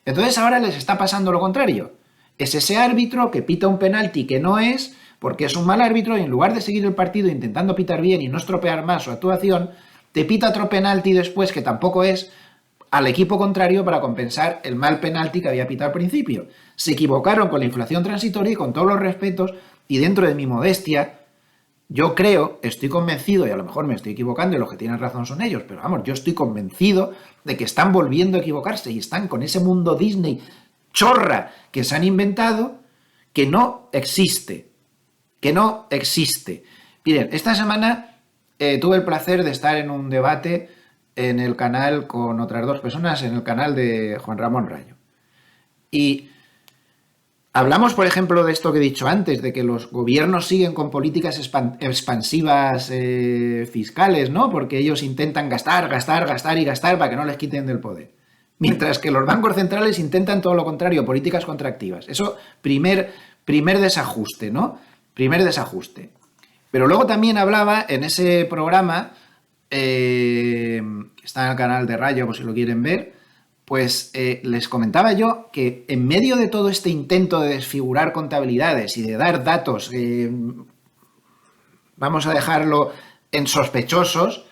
Entonces ahora les está pasando lo contrario. Es ese árbitro que pita un penalti que no es, porque es un mal árbitro y en lugar de seguir el partido intentando pitar bien y no estropear más su actuación, te pita otro penalti después que tampoco es al equipo contrario para compensar el mal penalti que había pitado al principio. Se equivocaron con la inflación transitoria y con todos los respetos y dentro de mi modestia, yo creo, estoy convencido y a lo mejor me estoy equivocando y los que tienen razón son ellos, pero vamos, yo estoy convencido de que están volviendo a equivocarse y están con ese mundo Disney chorra que se han inventado que no existe. Miren, esta semana tuve el placer de estar en un debate en el canal con otras dos personas, en el canal de Juan Ramón Rayo. Y hablamos, por ejemplo, de esto que he dicho antes, de que los gobiernos siguen con políticas expansivas fiscales, ¿no? Porque ellos intentan gastar para que no les quiten del poder. Mientras que los bancos centrales intentan todo lo contrario, políticas contractivas. Eso, primer desajuste, ¿no? Primer desajuste. Pero luego también hablaba en ese programa, que está en el canal de Rayo, por si lo quieren ver, pues les comentaba yo que en medio de todo este intento de desfigurar contabilidades y de dar datos, vamos a dejarlo en sospechosos,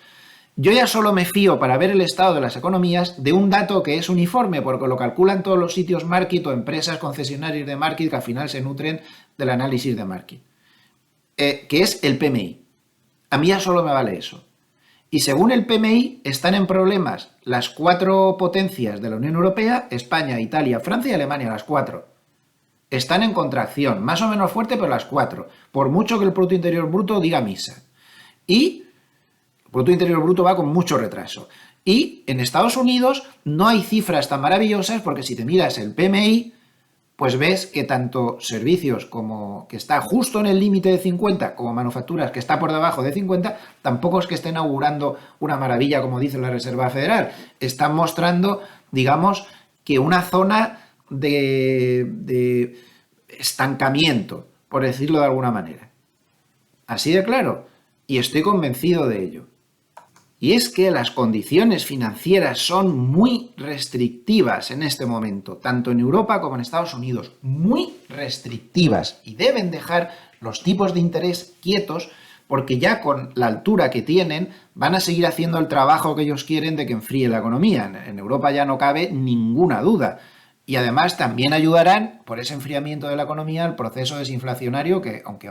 yo ya solo me fío para ver el estado de las economías de un dato que es uniforme, porque lo calculan todos los sitios Market o empresas concesionarias de Market que al final se nutren del análisis de Market, que es el PMI. A mí ya solo me vale eso. Y según el PMI, están en problemas las 4 potencias de la Unión Europea, España, Italia, Francia y Alemania, las 4. Están en contracción, más o menos fuerte, pero las 4. Por mucho que el Producto Interior Bruto diga misa. Y el Producto Interior Bruto va con mucho retraso. Y en Estados Unidos no hay cifras tan maravillosas porque si te miras el PMI, pues ves que tanto servicios como que está justo en el límite de 50, como manufacturas que está por debajo de 50, tampoco es que estén augurando una maravilla, como dice la Reserva Federal. Están mostrando, digamos, que una zona de estancamiento, por decirlo de alguna manera. Así de claro. Y estoy convencido de ello. Y es que las condiciones financieras son muy restrictivas en este momento, tanto en Europa como en Estados Unidos, muy restrictivas, y deben dejar los tipos de interés quietos porque ya con la altura que tienen van a seguir haciendo el trabajo que ellos quieren de que enfríe la economía. En Europa ya no cabe ninguna duda. Y además también ayudarán por ese enfriamiento de la economía al proceso desinflacionario que, aunque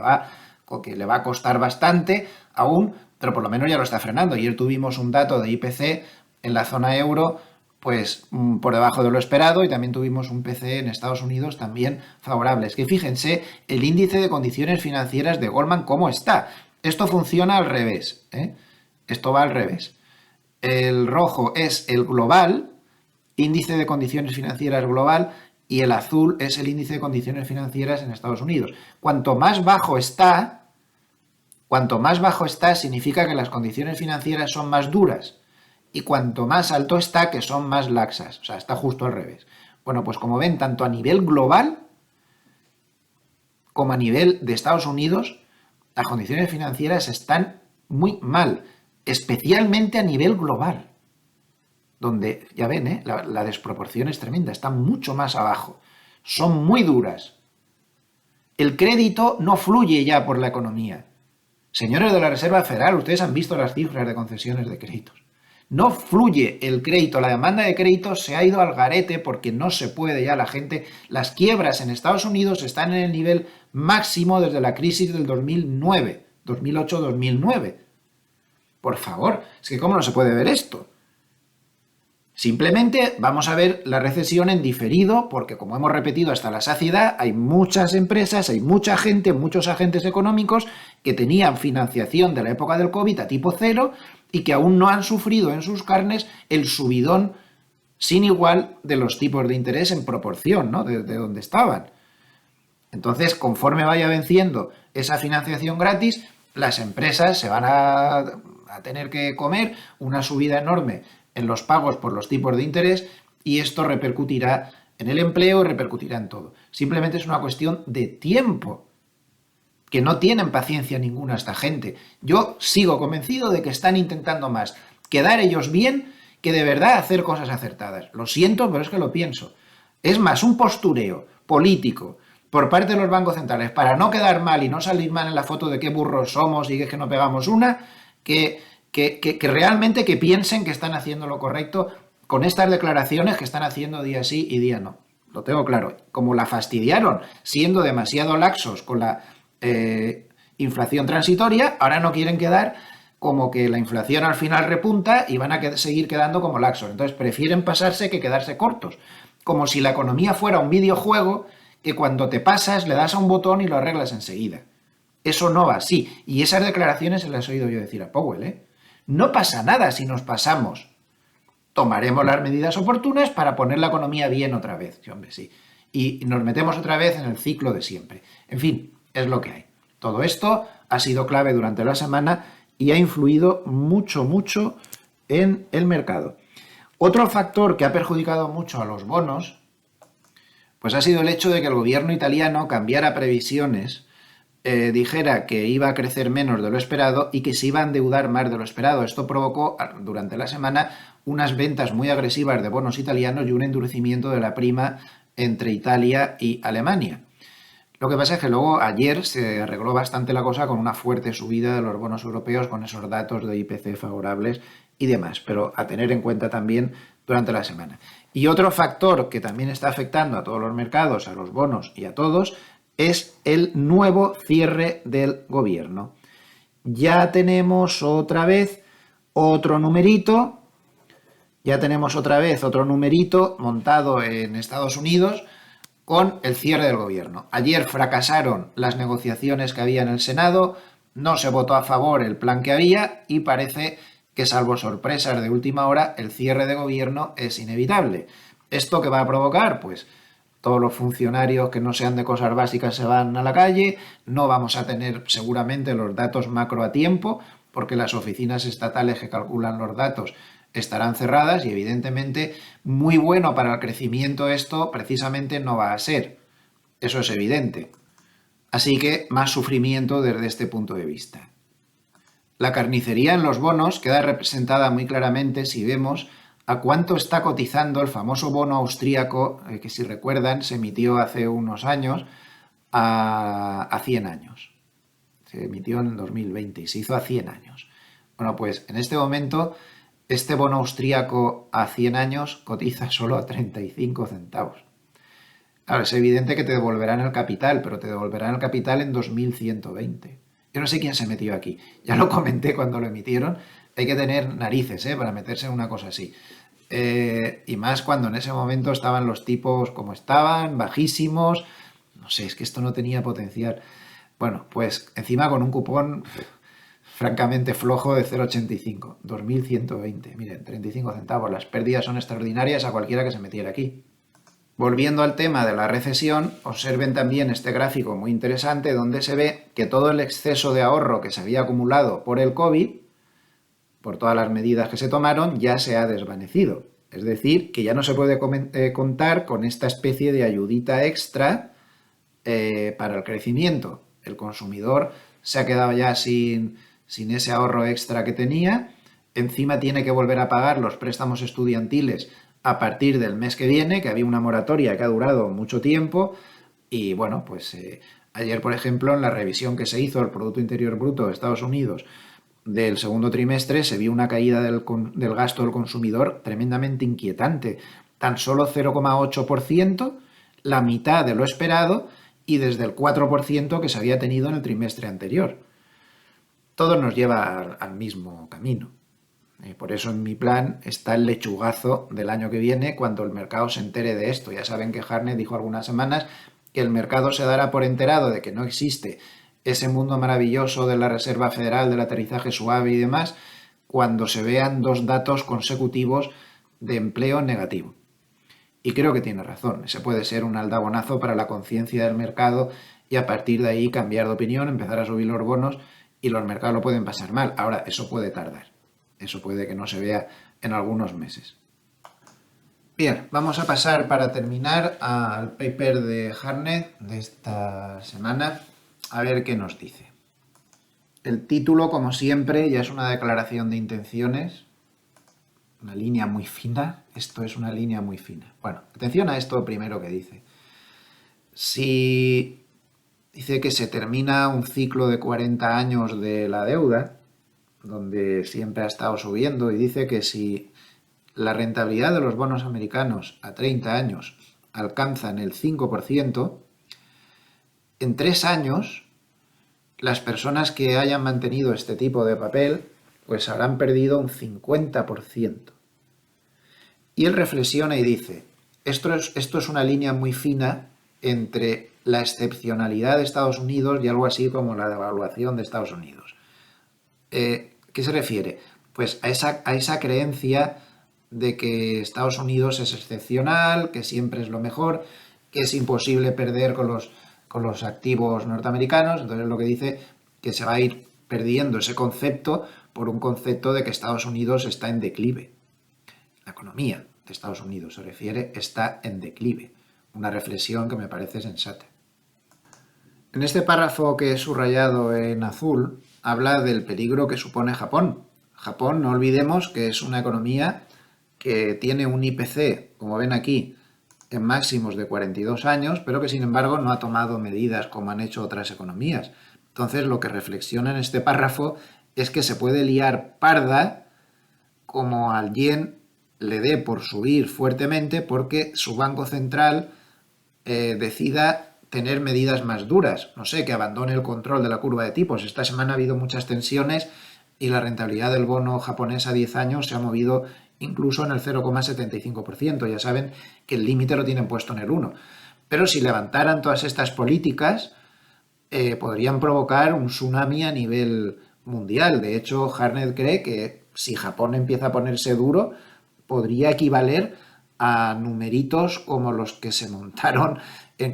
le va a costar bastante aún, pero por lo menos ya lo está frenando. Ayer tuvimos un dato de IPC en la zona euro pues por debajo de lo esperado y también tuvimos un PCE en Estados Unidos también favorable. Es que fíjense el índice de condiciones financieras de Goldman cómo está. Esto funciona al revés, ¿eh? Esto va al revés. El rojo es el global, índice de condiciones financieras global, y el azul es el índice de condiciones financieras en Estados Unidos. Cuanto más bajo está significa que las condiciones financieras son más duras y cuanto más alto está que son más laxas, o sea, está justo al revés. Bueno, pues como ven, tanto a nivel global como a nivel de Estados Unidos, las condiciones financieras están muy mal, especialmente a nivel global, donde, ya ven, la desproporción es tremenda, están mucho más abajo, son muy duras. El crédito no fluye ya por la economía. Señores de la Reserva Federal, ustedes han visto las cifras de concesiones de créditos. No fluye el crédito, la demanda de créditos se ha ido al garete porque no se puede ya la gente. Las quiebras en Estados Unidos están en el nivel máximo desde la crisis del 2009, 2008-2009. Por favor, es que ¿cómo no se puede ver esto? Simplemente vamos a ver la recesión en diferido porque, como hemos repetido hasta la saciedad, hay muchas empresas, hay mucha gente, muchos agentes económicos que tenían financiación de la época del COVID a tipo cero y que aún no han sufrido en sus carnes el subidón sin igual de los tipos de interés en proporción, ¿no? de donde estaban. Entonces, conforme vaya venciendo esa financiación gratis, las empresas se van a tener que comer una subida enorme en los pagos por los tipos de interés y esto repercutirá en el empleo y repercutirá en todo. Simplemente es una cuestión de tiempo, que no tienen paciencia ninguna esta gente. Yo sigo convencido de que están intentando más quedar ellos bien que de verdad hacer cosas acertadas. Lo siento, pero es que lo pienso. Es más un postureo político por parte de los bancos centrales para no quedar mal y no salir mal en la foto de qué burros somos y que es que no pegamos una, que realmente que piensen que están haciendo lo correcto con estas declaraciones que están haciendo día sí y día no. Lo tengo claro. Como la fastidiaron siendo demasiado laxos con la inflación transitoria, ahora no quieren quedar como que la inflación al final repunta y van a seguir quedando como laxos. Entonces prefieren pasarse que quedarse cortos. Como si la economía fuera un videojuego que cuando te pasas le das a un botón y lo arreglas enseguida. Eso no va así. Y esas declaraciones se las he oído yo decir a Powell, ¿eh? No pasa nada si nos pasamos. Tomaremos las medidas oportunas para poner la economía bien otra vez. Sí, hombre, sí. Y nos metemos otra vez en el ciclo de siempre. En fin, es lo que hay. Todo esto ha sido clave durante la semana y ha influido mucho, mucho en el mercado. Otro factor que ha perjudicado mucho a los bonos, pues ha sido el hecho de que el gobierno italiano cambiara previsiones, dijera que iba a crecer menos de lo esperado y que se iba a endeudar más de lo esperado. Esto provocó durante la semana unas ventas muy agresivas de bonos italianos y un endurecimiento de la prima entre Italia y Alemania. Lo que pasa es que luego ayer se arregló bastante la cosa con una fuerte subida de los bonos europeos con esos datos de IPC favorables y demás, pero a tener en cuenta también durante la semana. Y otro factor que también está afectando a todos los mercados, a los bonos y a todos, es el nuevo cierre del gobierno. Ya tenemos otra vez otro numerito, ya tenemos otra vez otro numerito montado en Estados Unidos con el cierre del gobierno. Ayer fracasaron las negociaciones que había en el Senado, no se votó a favor el plan que había y parece que, salvo sorpresas de última hora, el cierre de gobierno es inevitable. ¿Esto qué va a provocar? Pues todos los funcionarios que no sean de cosas básicas se van a la calle, no vamos a tener seguramente los datos macro a tiempo, porque las oficinas estatales que calculan los datos estarán cerradas y evidentemente muy bueno para el crecimiento esto precisamente no va a ser. Eso es evidente. Así que más sufrimiento desde este punto de vista. La carnicería en los bonos queda representada muy claramente si vemos a cuánto está cotizando el famoso bono austríaco, que si recuerdan se emitió hace unos años a 100 años. Se emitió en 2020 y se hizo a 100 años. Bueno, pues en este momento este bono austríaco a 100 años cotiza solo a 35 centavos. Claro, es evidente que te devolverán el capital, pero te devolverán el capital en 2120. Yo no sé quién se metió aquí. Ya lo comenté cuando lo emitieron. Hay que tener narices, para meterse en una cosa así. Y más cuando en ese momento estaban los tipos como estaban, bajísimos. No sé, es que esto no tenía potencial. Bueno, pues encima con un cupón francamente flojo de 0,85, 2120. Miren, 35 centavos. Las pérdidas son extraordinarias a cualquiera que se metiera aquí. Volviendo al tema de la recesión, observen también este gráfico muy interesante donde se ve que todo el exceso de ahorro que se había acumulado por el COVID, por todas las medidas que se tomaron, ya se ha desvanecido. Es decir, que ya no se puede contar con esta especie de ayudita extra para el crecimiento. El consumidor se ha quedado ya sin ese ahorro extra que tenía, encima tiene que volver a pagar los préstamos estudiantiles a partir del mes que viene, que había una moratoria que ha durado mucho tiempo, y bueno, pues ayer, por ejemplo, en la revisión que se hizo del Producto Interior Bruto de Estados Unidos del segundo trimestre, se vio una caída del gasto del consumidor tremendamente inquietante, tan solo 0,8%, la mitad de lo esperado, y desde el 4% que se había tenido en el trimestre anterior. Todo nos lleva al mismo camino. Por eso en mi plan está el lechugazo del año que viene cuando el mercado se entere de esto. Ya saben que Hartnett dijo algunas semanas que el mercado se dará por enterado de que no existe ese mundo maravilloso de la Reserva Federal, del aterrizaje suave y demás, cuando se vean 2 datos consecutivos de empleo negativo. Y creo que tiene razón. Ese puede ser un aldabonazo para la conciencia del mercado y a partir de ahí cambiar de opinión, empezar a subir los bonos y los mercados lo pueden pasar mal. Ahora, eso puede tardar. Eso puede que no se vea en algunos meses. Bien, vamos a pasar para terminar al paper de Hartnett de esta semana, a ver qué nos dice. El título, como siempre, ya es una declaración de intenciones, una línea muy fina. Esto es una línea muy fina. Bueno, atención a esto primero que dice. Si dice que se termina un ciclo de 40 años de la deuda, donde siempre ha estado subiendo, y dice que si la rentabilidad de los bonos americanos a 30 años alcanzan el 5%, en 3 años las personas que hayan mantenido este tipo de papel pues habrán perdido un 50%. Y él reflexiona y dice, esto es una línea muy fina entre la excepcionalidad de Estados Unidos y algo así como la devaluación de Estados Unidos. ¿Qué se refiere? Pues a esa creencia de que Estados Unidos es excepcional, que siempre es lo mejor, que es imposible perder con los activos norteamericanos. Entonces lo que dice que se va a ir perdiendo ese concepto por un concepto de que Estados Unidos está en declive. La economía de Estados Unidos se refiere, está en declive. Una reflexión que me parece sensata. En este párrafo que he subrayado en azul, habla del peligro que supone Japón. Japón, no olvidemos que es una economía que tiene un IPC, como ven aquí, en máximos de 42 años, pero que sin embargo no ha tomado medidas como han hecho otras economías. Entonces lo que reflexiona en este párrafo es que se puede liar parda como al yen le dé por subir fuertemente porque su banco central decida tener medidas más duras, no sé, que abandone el control de la curva de tipos. Esta semana ha habido muchas tensiones y la rentabilidad del bono japonés a 10 años se ha movido incluso en el 0,75%. Ya saben que el límite lo tienen puesto en el 1. Pero si levantaran todas estas políticas, podrían provocar un tsunami a nivel mundial. De hecho, Hartnett cree que si Japón empieza a ponerse duro, podría equivaler a numeritos como los que se montaron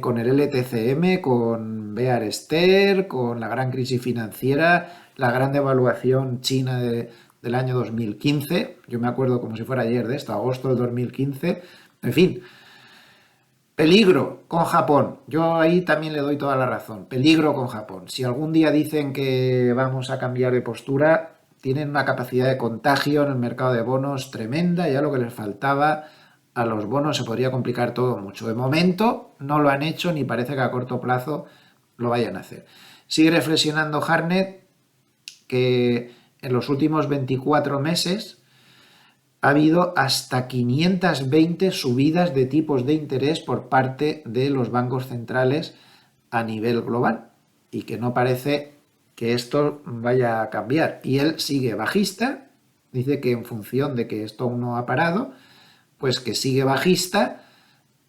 con el LTCM, con Bear Stearns, con la gran crisis financiera, la gran devaluación china del año 2015. Yo me acuerdo como si fuera ayer de esto, agosto del 2015. En fin, peligro con Japón. Yo ahí también le doy toda la razón. Peligro con Japón. Si algún día dicen que vamos a cambiar de postura, tienen una capacidad de contagio en el mercado de bonos tremenda. Ya lo que les faltaba a los bonos, se podría complicar todo mucho. De momento no lo han hecho ni parece que a corto plazo lo vayan a hacer. Sigue reflexionando Hartnett que en los últimos 24 meses ha habido hasta 520 subidas de tipos de interés por parte de los bancos centrales a nivel global y que no parece que esto vaya a cambiar. Y él sigue bajista, dice que en función de que esto aún no ha parado, pues que sigue bajista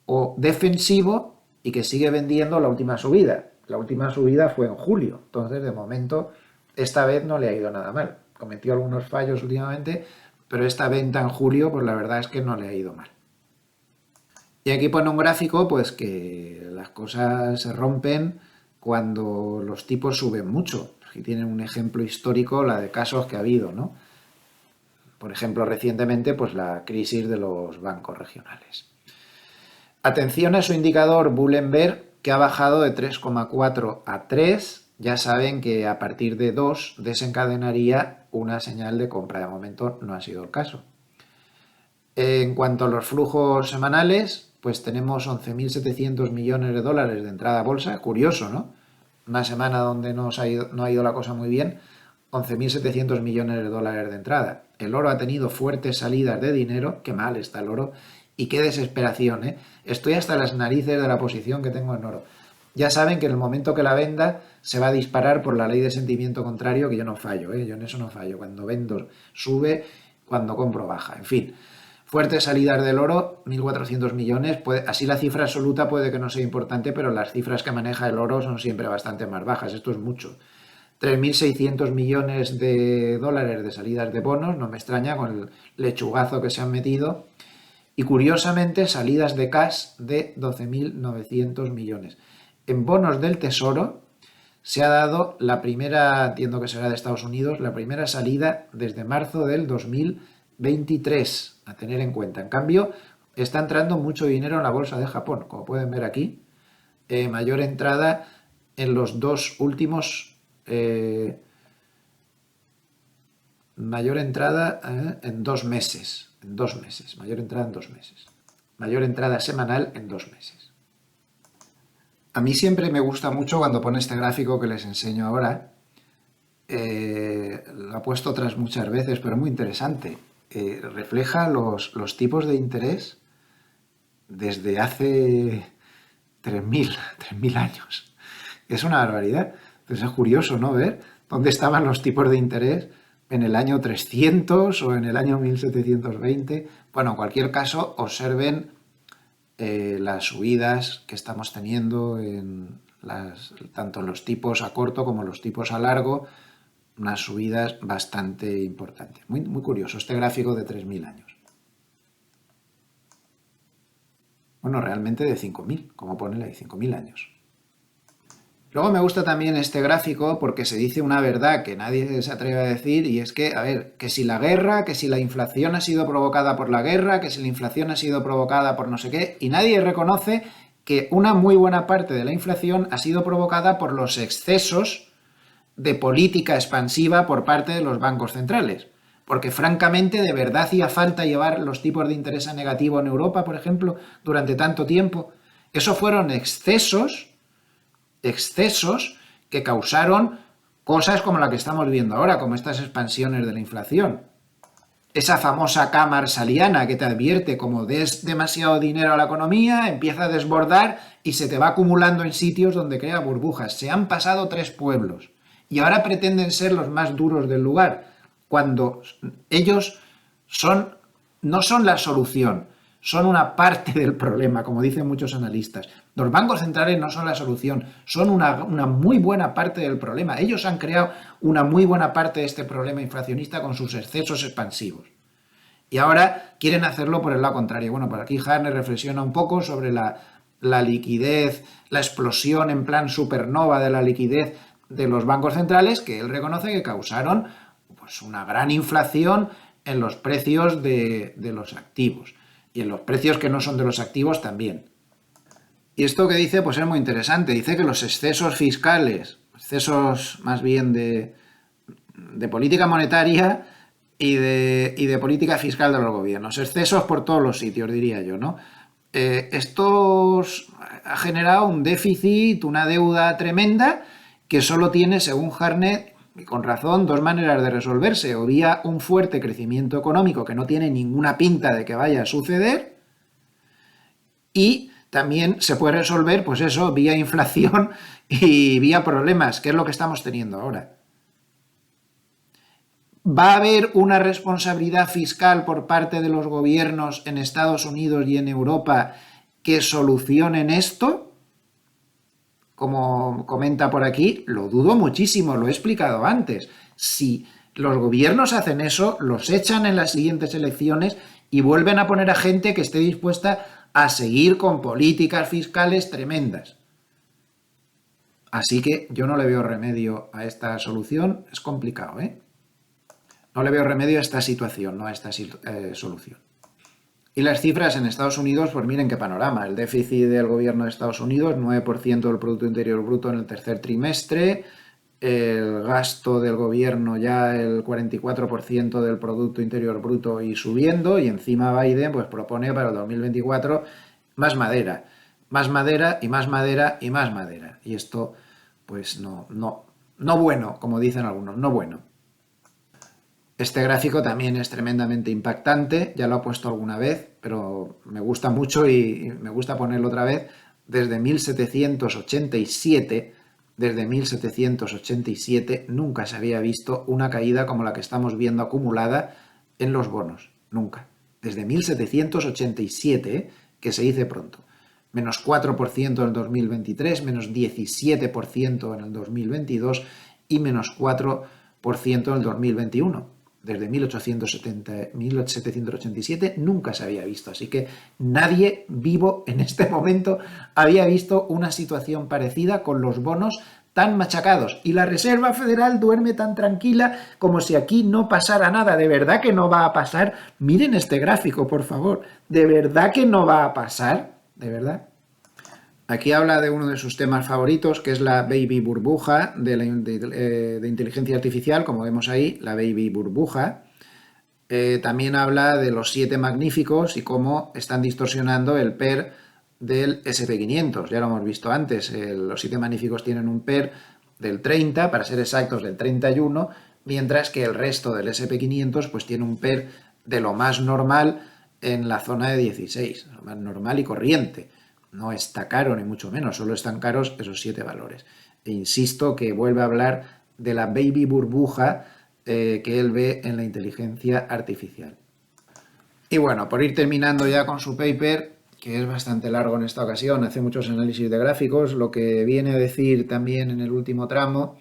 o defensivo y que sigue vendiendo la última subida. La última subida fue en julio, entonces de momento esta vez no le ha ido nada mal. Cometió algunos fallos últimamente, pero esta venta en julio, pues la verdad es que no le ha ido mal. Y aquí pone un gráfico, pues que las cosas se rompen cuando los tipos suben mucho. Aquí tienen un ejemplo histórico, la de casos que ha habido, ¿no? Por ejemplo, recientemente, pues la crisis de los bancos regionales. Atención a su indicador Bullenberg, que ha bajado de 3,4 a 3. Ya saben que a partir de 2 desencadenaría una señal de compra. De momento no ha sido el caso. En cuanto a los flujos semanales, pues tenemos 11.700 millones de dólares de entrada a bolsa. Curioso, ¿no? Una semana donde no ha ido la cosa muy bien, 11.700 millones de dólares de entrada. El oro ha tenido fuertes salidas de dinero. Qué mal está el oro. Y qué desesperación, ¿eh? Estoy hasta las narices de la posición que tengo en oro. Ya saben que en el momento que la venda se va a disparar por la ley de sentimiento contrario, que yo no fallo, ¿eh? Yo en eso no fallo. Cuando vendo sube, cuando compro baja. En fin, fuertes salidas del oro, 1.400 millones. Así la cifra absoluta puede que no sea importante, pero las cifras que maneja el oro son siempre bastante más bajas. Esto es mucho. 3.600 millones de dólares de salidas de bonos, no me extraña con el lechugazo que se han metido. Y curiosamente salidas de cash de 12.900 millones. En bonos del Tesoro se ha dado la primera, entiendo que será de Estados Unidos, la primera salida desde marzo del 2023, a tener en cuenta. En cambio, está entrando mucho dinero en la bolsa de Japón, como pueden ver aquí. Mayor entrada en los dos últimos... mayor entrada en 2 meses. Mayor entrada en 2 meses. Mayor entrada semanal en 2 meses. A mí siempre me gusta mucho cuando pone este gráfico que les enseño ahora. Lo he puesto otras muchas veces, pero es muy interesante. Refleja los tipos de interés desde hace 3.000 años. Es una barbaridad. Entonces es curioso, ¿no? Ver dónde estaban los tipos de interés en el año 300 o en el año 1720. Bueno, en cualquier caso, observen las subidas que estamos teniendo tanto en los tipos a corto como los tipos a largo, unas subidas bastante importantes. Muy, muy curioso este gráfico de 3.000 años. Bueno, realmente de 5.000, como pone la de 5.000 años. Luego me gusta también este gráfico porque se dice una verdad que nadie se atreve a decir, y es que, a ver, que si la guerra, que si la inflación ha sido provocada por la guerra, que si la inflación ha sido provocada por no sé qué, y nadie reconoce que una muy buena parte de la inflación ha sido provocada por los excesos de política expansiva por parte de los bancos centrales. Porque francamente de verdad hacía falta llevar los tipos de interés a negativo en Europa, por ejemplo, durante tanto tiempo. Eso fueron excesos que causaron cosas como la que estamos viendo ahora, como estas expansiones de la inflación. Esa famosa cama marsaliana que te advierte como des demasiado dinero a la economía, empieza a desbordar y se te va acumulando en sitios donde crea burbujas. Se han pasado 3 pueblos y ahora pretenden ser los más duros del lugar. cuando ellos no son la solución, son una parte del problema, como dicen muchos analistas. Los bancos centrales no son la solución, son una muy buena parte del problema. Ellos han creado una muy buena parte de este problema inflacionista con sus excesos expansivos. Y ahora quieren hacerlo por el lado contrario. Bueno, por aquí Hartnett reflexiona un poco sobre la liquidez, la explosión en plan supernova de la liquidez de los bancos centrales, que él reconoce que causaron pues, una gran inflación en los precios de los activos. Y en los precios que no son de los activos también. Y esto que dice pues es muy interesante. Dice que los excesos fiscales, excesos más bien de política monetaria y de política fiscal de los gobiernos, excesos por todos los sitios, diría yo, ¿no? Esto ha generado un déficit, una deuda tremenda que solo tiene, según Hartnett, y con razón, dos maneras de resolverse: o vía un fuerte crecimiento económico que no tiene ninguna pinta de que vaya a suceder, y también se puede resolver, pues eso, vía inflación y vía problemas, que es lo que estamos teniendo ahora. ¿Va a haber una responsabilidad fiscal por parte de los gobiernos en Estados Unidos y en Europa que solucionen esto? Como comenta por aquí, lo dudo muchísimo, lo he explicado antes. Si los gobiernos hacen eso, los echan en las siguientes elecciones y vuelven a poner a gente que esté dispuesta a seguir con políticas fiscales tremendas. Así que yo no le veo remedio a esta solución. Es complicado, ¿eh? No le veo remedio a esta situación, no a esta solución. Y las cifras en Estados Unidos, pues miren qué panorama. El déficit del gobierno de Estados Unidos, 9% del Producto Interior Bruto en el tercer trimestre. El gasto del gobierno ya el 44% del Producto Interior Bruto y subiendo. Y encima Biden pues propone para el 2024 más madera. Más madera y más madera y más madera. Y esto pues no bueno, como dicen algunos, no bueno. Este gráfico también es tremendamente impactante, ya lo he puesto alguna vez, pero me gusta mucho y me gusta ponerlo otra vez. Desde 1787 nunca se había visto una caída como la que estamos viendo acumulada en los bonos, nunca. Desde 1787, que se dice pronto. Menos 4% en el 2023, menos 17% en el 2022 y menos 4% en el 2021. Desde 1787 nunca se había visto. Así que nadie vivo en este momento había visto una situación parecida con los bonos tan machacados. Y la Reserva Federal duerme tan tranquila como si aquí no pasara nada. ¿De verdad que no va a pasar? Miren este gráfico, por favor. ¿De verdad que no va a pasar? ¿De verdad? Aquí habla de uno de sus temas favoritos, que es la baby burbuja de inteligencia artificial, como vemos ahí, la baby burbuja. También habla de los 7 magníficos y cómo están distorsionando el PER del SP500. Ya lo hemos visto antes, los 7 magníficos tienen un PER del 30, para ser exactos del 31, mientras que el resto del SP500 pues tiene un PER de lo más normal en la zona de 16, lo más normal y corriente. No está caro ni mucho menos, solo están caros esos 7 valores. E insisto que vuelve a hablar de la baby burbuja que él ve en la inteligencia artificial. Y bueno, por ir terminando ya con su paper, que es bastante largo en esta ocasión, hace muchos análisis de gráficos, lo que viene a decir también en el último tramo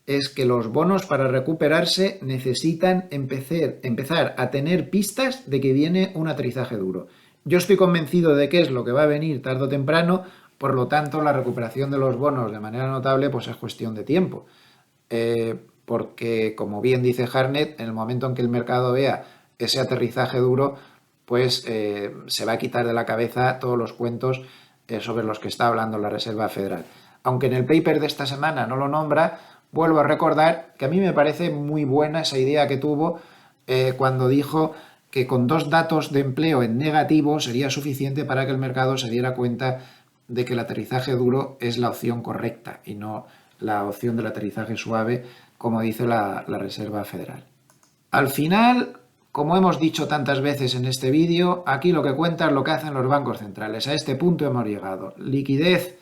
es que los bonos para recuperarse necesitan empezar a tener pistas de que viene un aterrizaje duro. Yo estoy convencido de que es lo que va a venir tarde o temprano, por lo tanto la recuperación de los bonos de manera notable pues es cuestión de tiempo. Porque, como bien dice Hartnett, en el momento en que el mercado vea ese aterrizaje duro, pues se va a quitar de la cabeza todos los cuentos sobre los que está hablando la Reserva Federal. Aunque en el paper de esta semana no lo nombra, vuelvo a recordar que a mí me parece muy buena esa idea que tuvo cuando dijo que con 2 datos de empleo en negativo sería suficiente para que el mercado se diera cuenta de que el aterrizaje duro es la opción correcta y no la opción del aterrizaje suave, como dice la Reserva Federal. Al final, como hemos dicho tantas veces en este vídeo, aquí lo que cuenta es lo que hacen los bancos centrales. A este punto hemos llegado. Liquidez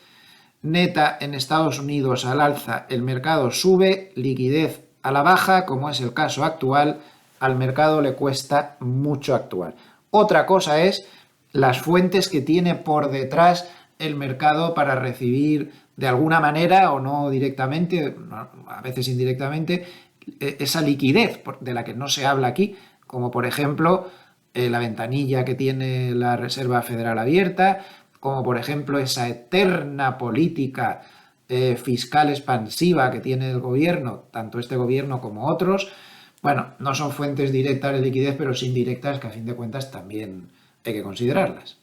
neta en Estados Unidos al alza, el mercado sube, liquidez a la baja, como es el caso actual, al mercado le cuesta mucho actuar. Otra cosa es las fuentes que tiene por detrás el mercado para recibir de alguna manera o no directamente, a veces indirectamente, esa liquidez de la que no se habla aquí, como por ejemplo la ventanilla que tiene la Reserva Federal abierta, como por ejemplo esa eterna política fiscal expansiva que tiene el gobierno, tanto este gobierno como otros. Bueno, no son fuentes directas de liquidez, pero sí indirectas que a fin de cuentas también hay que considerarlas.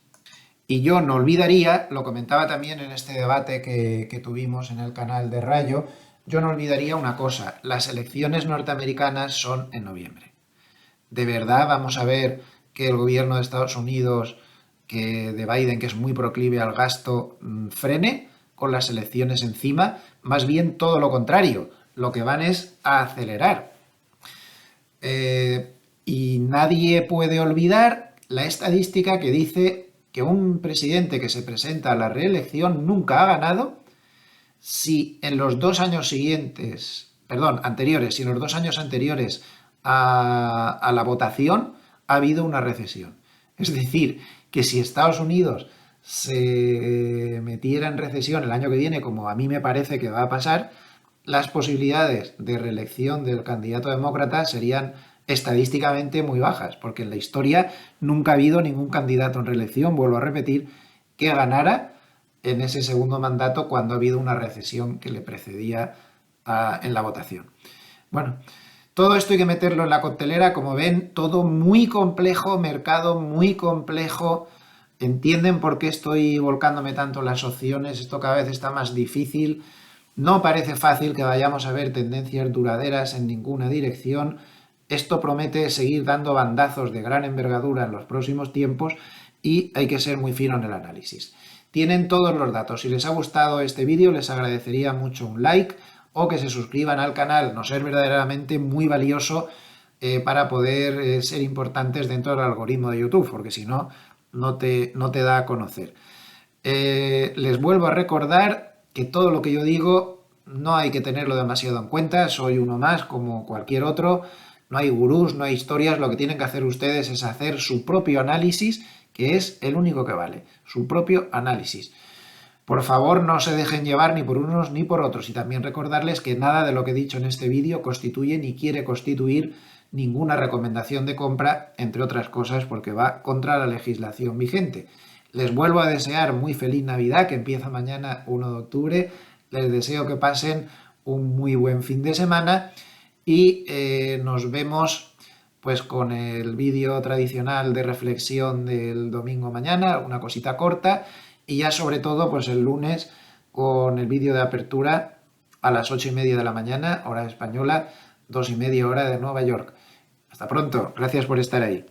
Y yo no olvidaría, lo comentaba también en este debate que tuvimos en el canal de Rayo, yo no olvidaría una cosa, las elecciones norteamericanas son en noviembre. ¿De verdad vamos a ver que el gobierno de Estados Unidos, que de Biden, que es muy proclive al gasto, frene con las elecciones encima? Más bien todo lo contrario, lo que van es a acelerar. Y nadie puede olvidar la estadística que dice que un presidente que se presenta a la reelección nunca ha ganado si en los 2 años siguientes, perdón, anteriores, si en los 2 años anteriores a la votación ha habido una recesión. Es decir, que si Estados Unidos se metiera en recesión el año que viene, como a mí me parece que va a pasar, las posibilidades de reelección del candidato demócrata serían estadísticamente muy bajas, porque en la historia nunca ha habido ningún candidato en reelección, vuelvo a repetir, que ganara en ese segundo mandato cuando ha habido una recesión que le precedía en la votación. Bueno, todo esto hay que meterlo en la coctelera, como ven, todo muy complejo, mercado muy complejo. ¿Entienden por qué estoy volcándome tanto en las opciones? Esto cada vez está más difícil. No parece fácil que vayamos a ver tendencias duraderas en ninguna dirección. Esto promete seguir dando bandazos de gran envergadura en los próximos tiempos y hay que ser muy fino en el análisis. Tienen todos los datos. Si les ha gustado este vídeo, les agradecería mucho un like o que se suscriban al canal. Nos es verdaderamente muy valioso para poder ser importantes dentro del algoritmo de YouTube, porque si no, no te da a conocer. Les vuelvo a recordar que todo lo que yo digo no hay que tenerlo demasiado en cuenta. Soy uno más como cualquier otro. No hay gurús, no hay historias. Lo que tienen que hacer ustedes es hacer su propio análisis, que es el único que vale, su propio análisis. Por favor, no se dejen llevar ni por unos ni por otros, y también recordarles que nada de lo que he dicho en este vídeo constituye ni quiere constituir ninguna recomendación de compra, entre otras cosas porque va contra la legislación vigente. Les vuelvo a desear muy feliz Navidad, que empieza mañana 1 de octubre. Les deseo que pasen un muy buen fin de semana y nos vemos pues con el vídeo tradicional de reflexión del domingo mañana, alguna cosita corta, y ya sobre todo pues el lunes con el vídeo de apertura a las 8:30 de la mañana, hora española, 2:30 hora de Nueva York. Hasta pronto, gracias por estar ahí.